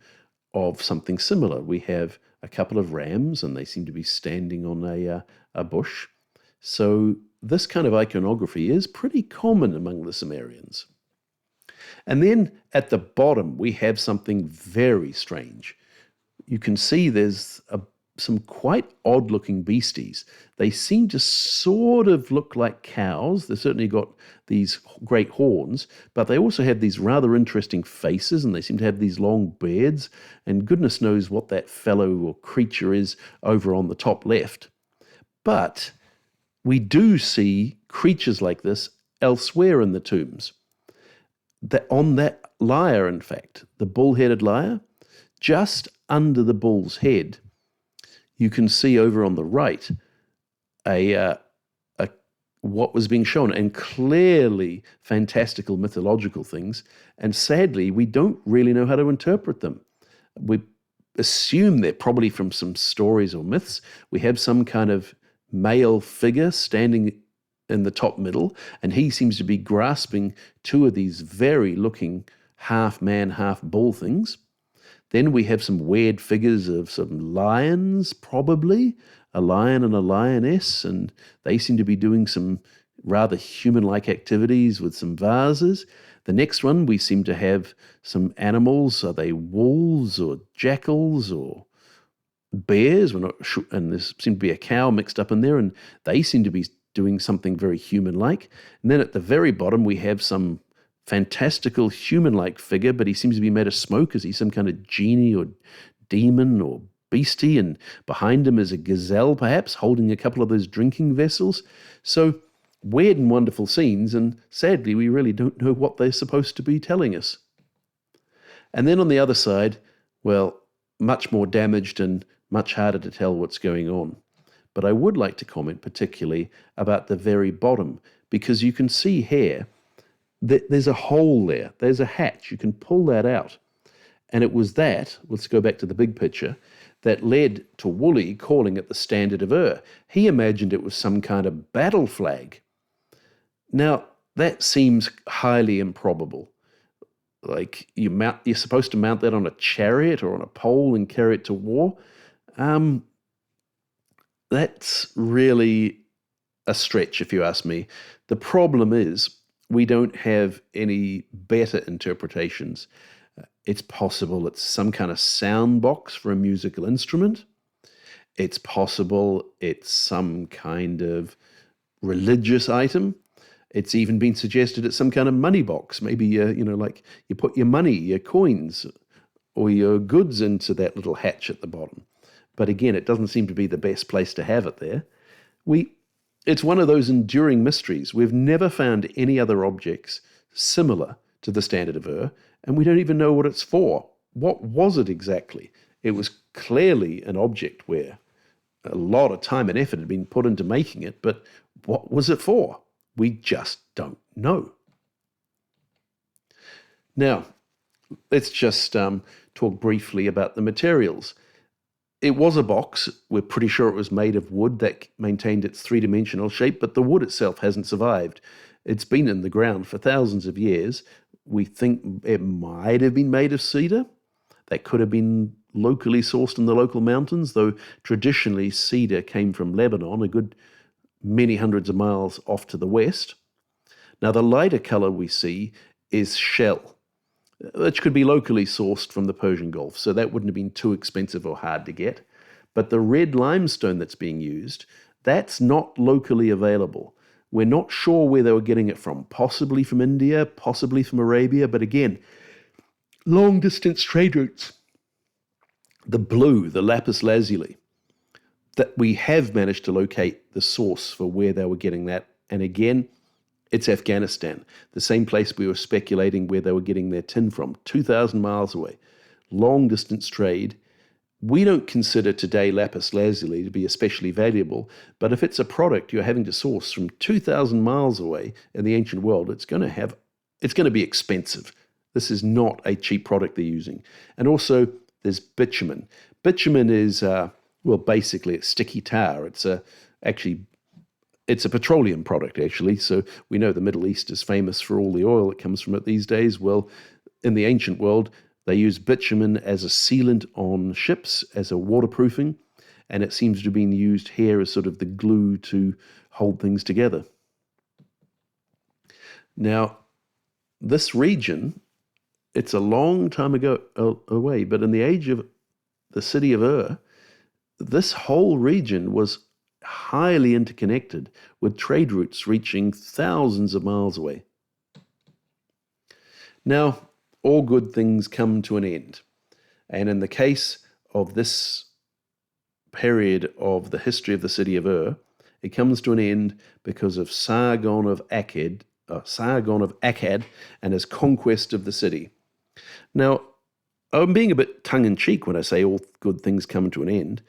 of something similar. We have a couple of rams, and they seem to be standing on a bush. So this kind of iconography is pretty common among the Sumerians. And then at the bottom, we have something very strange. You can see there's some quite odd-looking beasties. They seem to sort of look like cows. They've certainly got these great horns, but they also have these rather interesting faces, and they seem to have these long beards, and goodness knows what that fellow or creature is over on the top left. But we do see creatures like this elsewhere in the tombs. On that lyre, in fact, the bull-headed lyre, just under the bull's head, you can see over on the right what was being shown, and clearly fantastical mythological things. And sadly, we don't really know how to interpret them. We assume they're probably from some stories or myths. We have some kind of male figure standing in the top middle, and he seems to be grasping two of these very looking half man, half bull things. Then we have some weird figures of some lions, probably, a lion and a lioness, and they seem to be doing some rather human-like activities with some vases. The next one, we seem to have some animals. Are they wolves or jackals or bears? We're not sure, and there seems to be a cow mixed up in there, and they seem to be doing something very human-like. And then at the very bottom, we have some fantastical human-like figure, but he seems to be made of smoke. Is he some kind of genie or demon or beastie? And behind him is a gazelle, perhaps, holding a couple of those drinking vessels. So weird and wonderful scenes, and sadly, we really don't know what they're supposed to be telling us. And then on the other side, well, much more damaged and much harder to tell what's going on. But I would like to comment particularly about the very bottom, because you can see here that there's a hole there. There's a hatch. You can pull that out. And it was that, let's go back to the big picture, that led to Woolley calling it the Standard of Ur. He imagined it was some kind of battle flag. Now, that seems highly improbable. Like you're supposed to mount that on a chariot or on a pole and carry it to war. That's really a stretch, if you ask me. The problem is we don't have any better interpretations. It's possible it's some kind of sound box for a musical instrument. It's possible it's some kind of religious item. It's even been suggested it's some kind of money box. Maybe, like you put your money, your coins, or your goods into that little hatch at the bottom. But again, it doesn't seem to be the best place to have it there. It's one of those enduring mysteries. We've never found any other objects similar to the Standard of Ur, and we don't even know what it's for. What was it exactly? It was clearly an object where a lot of time and effort had been put into making it, but what was it for? We just don't know. Now, let's just talk briefly about the materials. It was a box. We're pretty sure it was made of wood that maintained its three-dimensional shape, but the wood itself hasn't survived. It's been in the ground for thousands of years. We think it might have been made of cedar. That could have been locally sourced in the local mountains, though traditionally cedar came from Lebanon, a good many hundreds of miles off to the west. Now, the lighter color we see is shell, which could be locally sourced from the Persian Gulf, so that wouldn't have been too expensive or hard to get. But the red limestone that's being used, that's not locally available. We're not sure where they were getting it from, possibly from India, possibly from Arabia, but again, long-distance trade routes. The blue, the lapis lazuli, that we have managed to locate the source for where they were getting that. And again, it's Afghanistan, the same place we were speculating where they were getting their tin from, 2,000 miles away. Long-distance trade. We don't consider today lapis lazuli to be especially valuable, but if it's a product you're having to source from 2,000 miles away in the ancient world, it's going to be expensive. This is not a cheap product they're using. And also, there's bitumen. Bitumen is, basically it's sticky tar. It's a petroleum product, actually. So we know the Middle East is famous for all the oil that comes from it these days. Well, in the ancient world, they used bitumen as a sealant on ships, as a waterproofing, and it seems to have been used here as sort of the glue to hold things together. Now, this region, it's a long time ago away, but in the age of the city of Ur, this whole region was highly interconnected with trade routes reaching thousands of miles away. Now, all good things come to an end. And in the case of this period of the history of the city of Ur, it comes to an end because of Sargon of Akkad and his conquest of the city. Now, I'm being a bit tongue-in-cheek when I say all good things come to an end.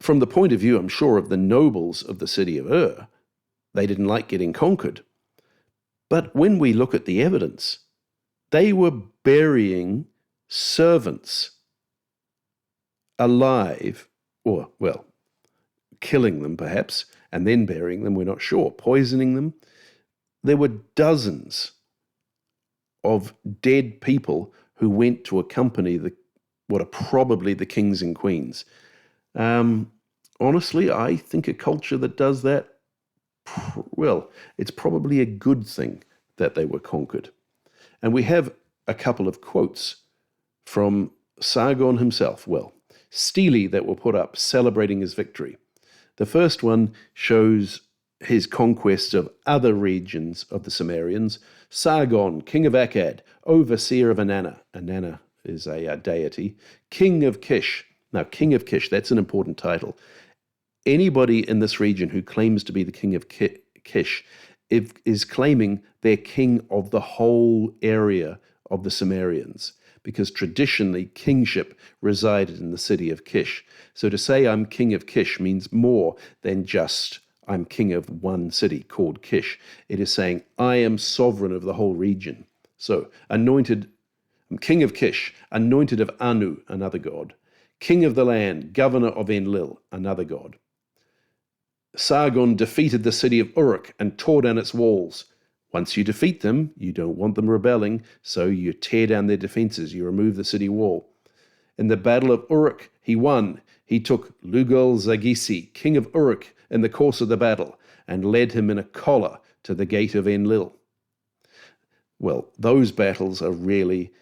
From the point of view, I'm sure, of the nobles of the city of Ur, they didn't like getting conquered. But when we look at the evidence, they were burying servants alive, or, killing them perhaps, and then burying them, we're not sure, poisoning them. There were dozens of dead people who went to accompany what are probably the kings and queens. Honestly, I think a culture that does that, it's probably a good thing that they were conquered. And we have a couple of quotes from Sargon himself, stele that were put up celebrating his victory. The first one shows his conquest of other regions of the Sumerians. Sargon, king of Akkad, overseer of Inanna. Inanna is a deity. King of Kish. Now, king of Kish, that's an important title. Anybody in this region who claims to be the king of Kish is claiming they're king of the whole area of the Sumerians, because traditionally kingship resided in the city of Kish. So to say I'm king of Kish means more than just I'm king of one city called Kish. It is saying I am sovereign of the whole region. So anointed, I'm king of Kish, anointed of Anu, another god. King of the land, governor of Enlil, another god. Sargon defeated the city of Uruk and tore down its walls. Once you defeat them, you don't want them rebelling, so you tear down their defenses, you remove the city wall. In the battle of Uruk, he won. He took Lugal-Zagisi, king of Uruk, in the course of the battle, and led him in a collar to the gate of Enlil. Well, those battles are really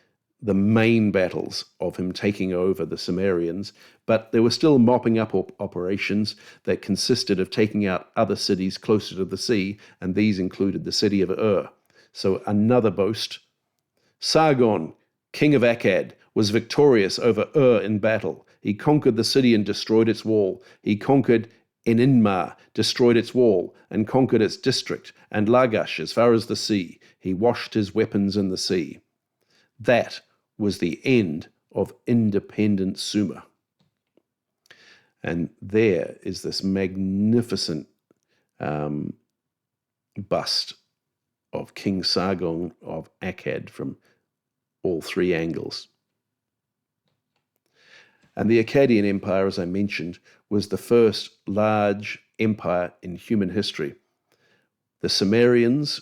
the main battles of him taking over the Sumerians, but there were still mopping up operations that consisted of taking out other cities closer to the sea, and these included the city of Ur. So another boast. Sargon, king of Akkad, was victorious over Ur in battle. He conquered the city and destroyed its wall. He conquered Eninmar destroyed its wall and conquered its district, and Lagash as far as the sea. He washed his weapons in the sea. That was the end of independent Sumer. And there is this magnificent bust of King Sargon of Akkad from all three angles. And the Akkadian Empire, as I mentioned, was the first large empire in human history. The Sumerians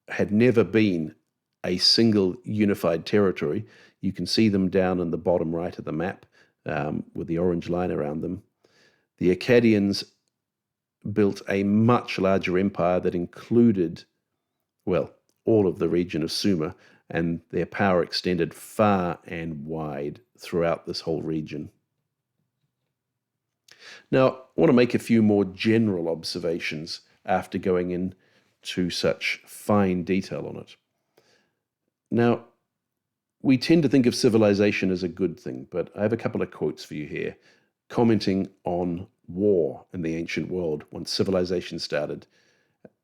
had never been a single unified territory. You can see them down in the bottom right of the map with the orange line around them. The Akkadians built a much larger empire that included, well, all of the region of Sumer, and their power extended far and wide throughout this whole region. Now, I want to make a few more general observations after going into such fine detail on it. Now, we tend to think of civilization as a good thing, but I have a couple of quotes for you here, commenting on war in the ancient world once civilization started.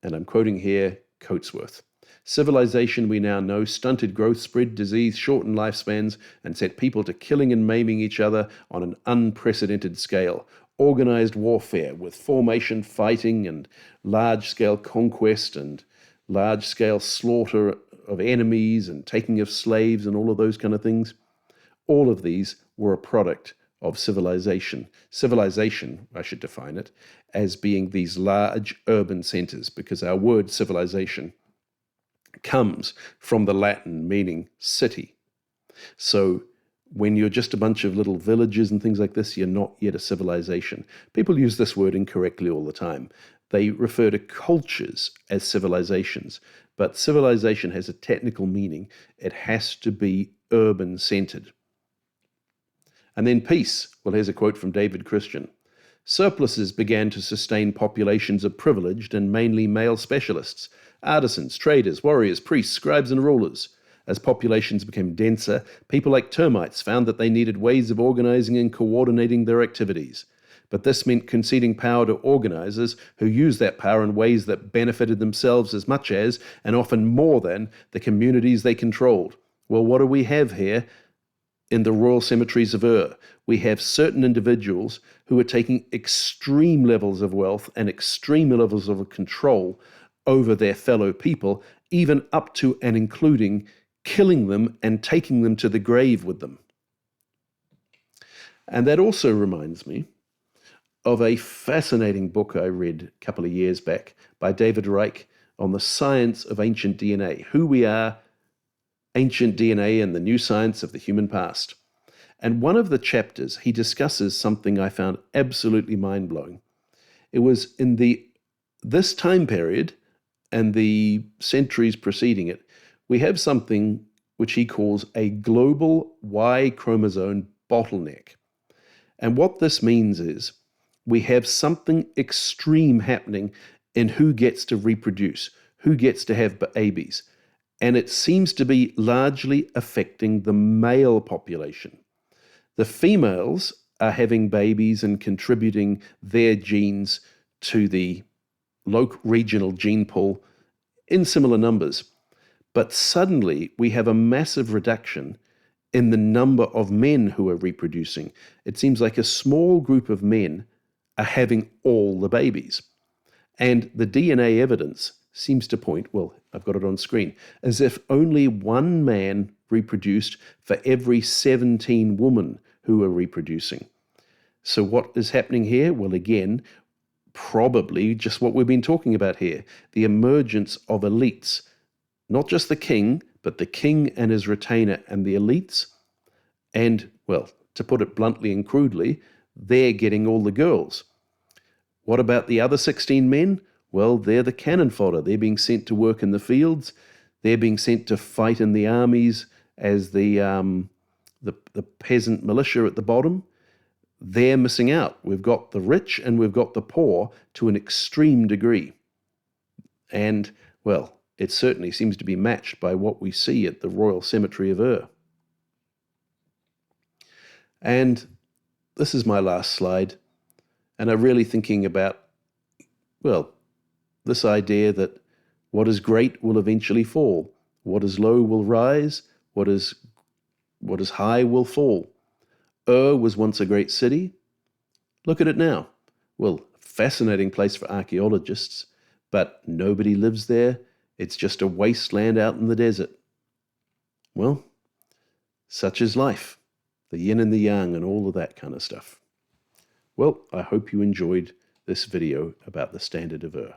And I'm quoting here Coatsworth. Civilization, we now know, stunted growth, spread disease, shortened lifespans, and set people to killing and maiming each other on an unprecedented scale. Organized warfare with formation, fighting, and large-scale conquest, and large-scale slaughter of enemies, and taking of slaves, and all of those kind of things. All of these were a product of civilization. Civilization, I should define it, as being these large urban centers, because our word civilization comes from the Latin meaning city. So when you're just a bunch of little villages and things like this, you're not yet a civilization. People use this word incorrectly all the time. They refer to cultures as civilizations, but civilization has a technical meaning. It has to be urban-centered. And then peace. Well, here's a quote from David Christian. Surpluses began to sustain populations of privileged and mainly male specialists, artisans, traders, warriors, priests, scribes, and rulers. As populations became denser, people like termites found that they needed ways of organizing and coordinating their activities. But this meant conceding power to organizers who used that power in ways that benefited themselves as much as, and often more than, the communities they controlled. Well, what do we have here? In the royal cemeteries of Ur, we have certain individuals who are taking extreme levels of wealth and extreme levels of control over their fellow people, even up to and including killing them and taking them to the grave with them. And that also reminds me of a fascinating book I read a couple of years back by David Reich on the science of ancient DNA, who we are, ancient DNA and the new science of the human past. And one of the chapters, he discusses something I found absolutely mind-blowing. It was in this time period and the centuries preceding it, we have something which he calls a global Y chromosome bottleneck. And what this means is we have something extreme happening in who gets to reproduce, who gets to have babies. And it seems to be largely affecting the male population. The females are having babies and contributing their genes to the local regional gene pool in similar numbers. But suddenly we have a massive reduction in the number of men who are reproducing. It seems like a small group of men are having all the babies. And the DNA evidence seems to point, well, I've got it on screen, as if only one man reproduced for every 17 women who are reproducing. So what is happening here? Well, again, probably just what we've been talking about here, the emergence of elites, not just the king, but the king and his retainer and the elites. And, well, to put it bluntly and crudely, they're getting all the girls. What about the other 16 men? Well, they're the cannon fodder. They're being sent to work in the fields. They're being sent to fight in the armies as the peasant militia at the bottom. They're missing out. We've got the rich and we've got the poor to an extreme degree. And, well, it certainly seems to be matched by what we see at the Royal Cemetery of Ur. And this is my last slide. and are really thinking about, well, this idea that what is great will eventually fall, what is low will rise, what is high will fall. Was once a great city. Look at it now. Well, fascinating place for archaeologists, but nobody lives there. It's just a wasteland out in the desert. Well, such is life, the yin and the yang and all of that kind of stuff. Well, I hope you enjoyed this video about the Standard of Ur.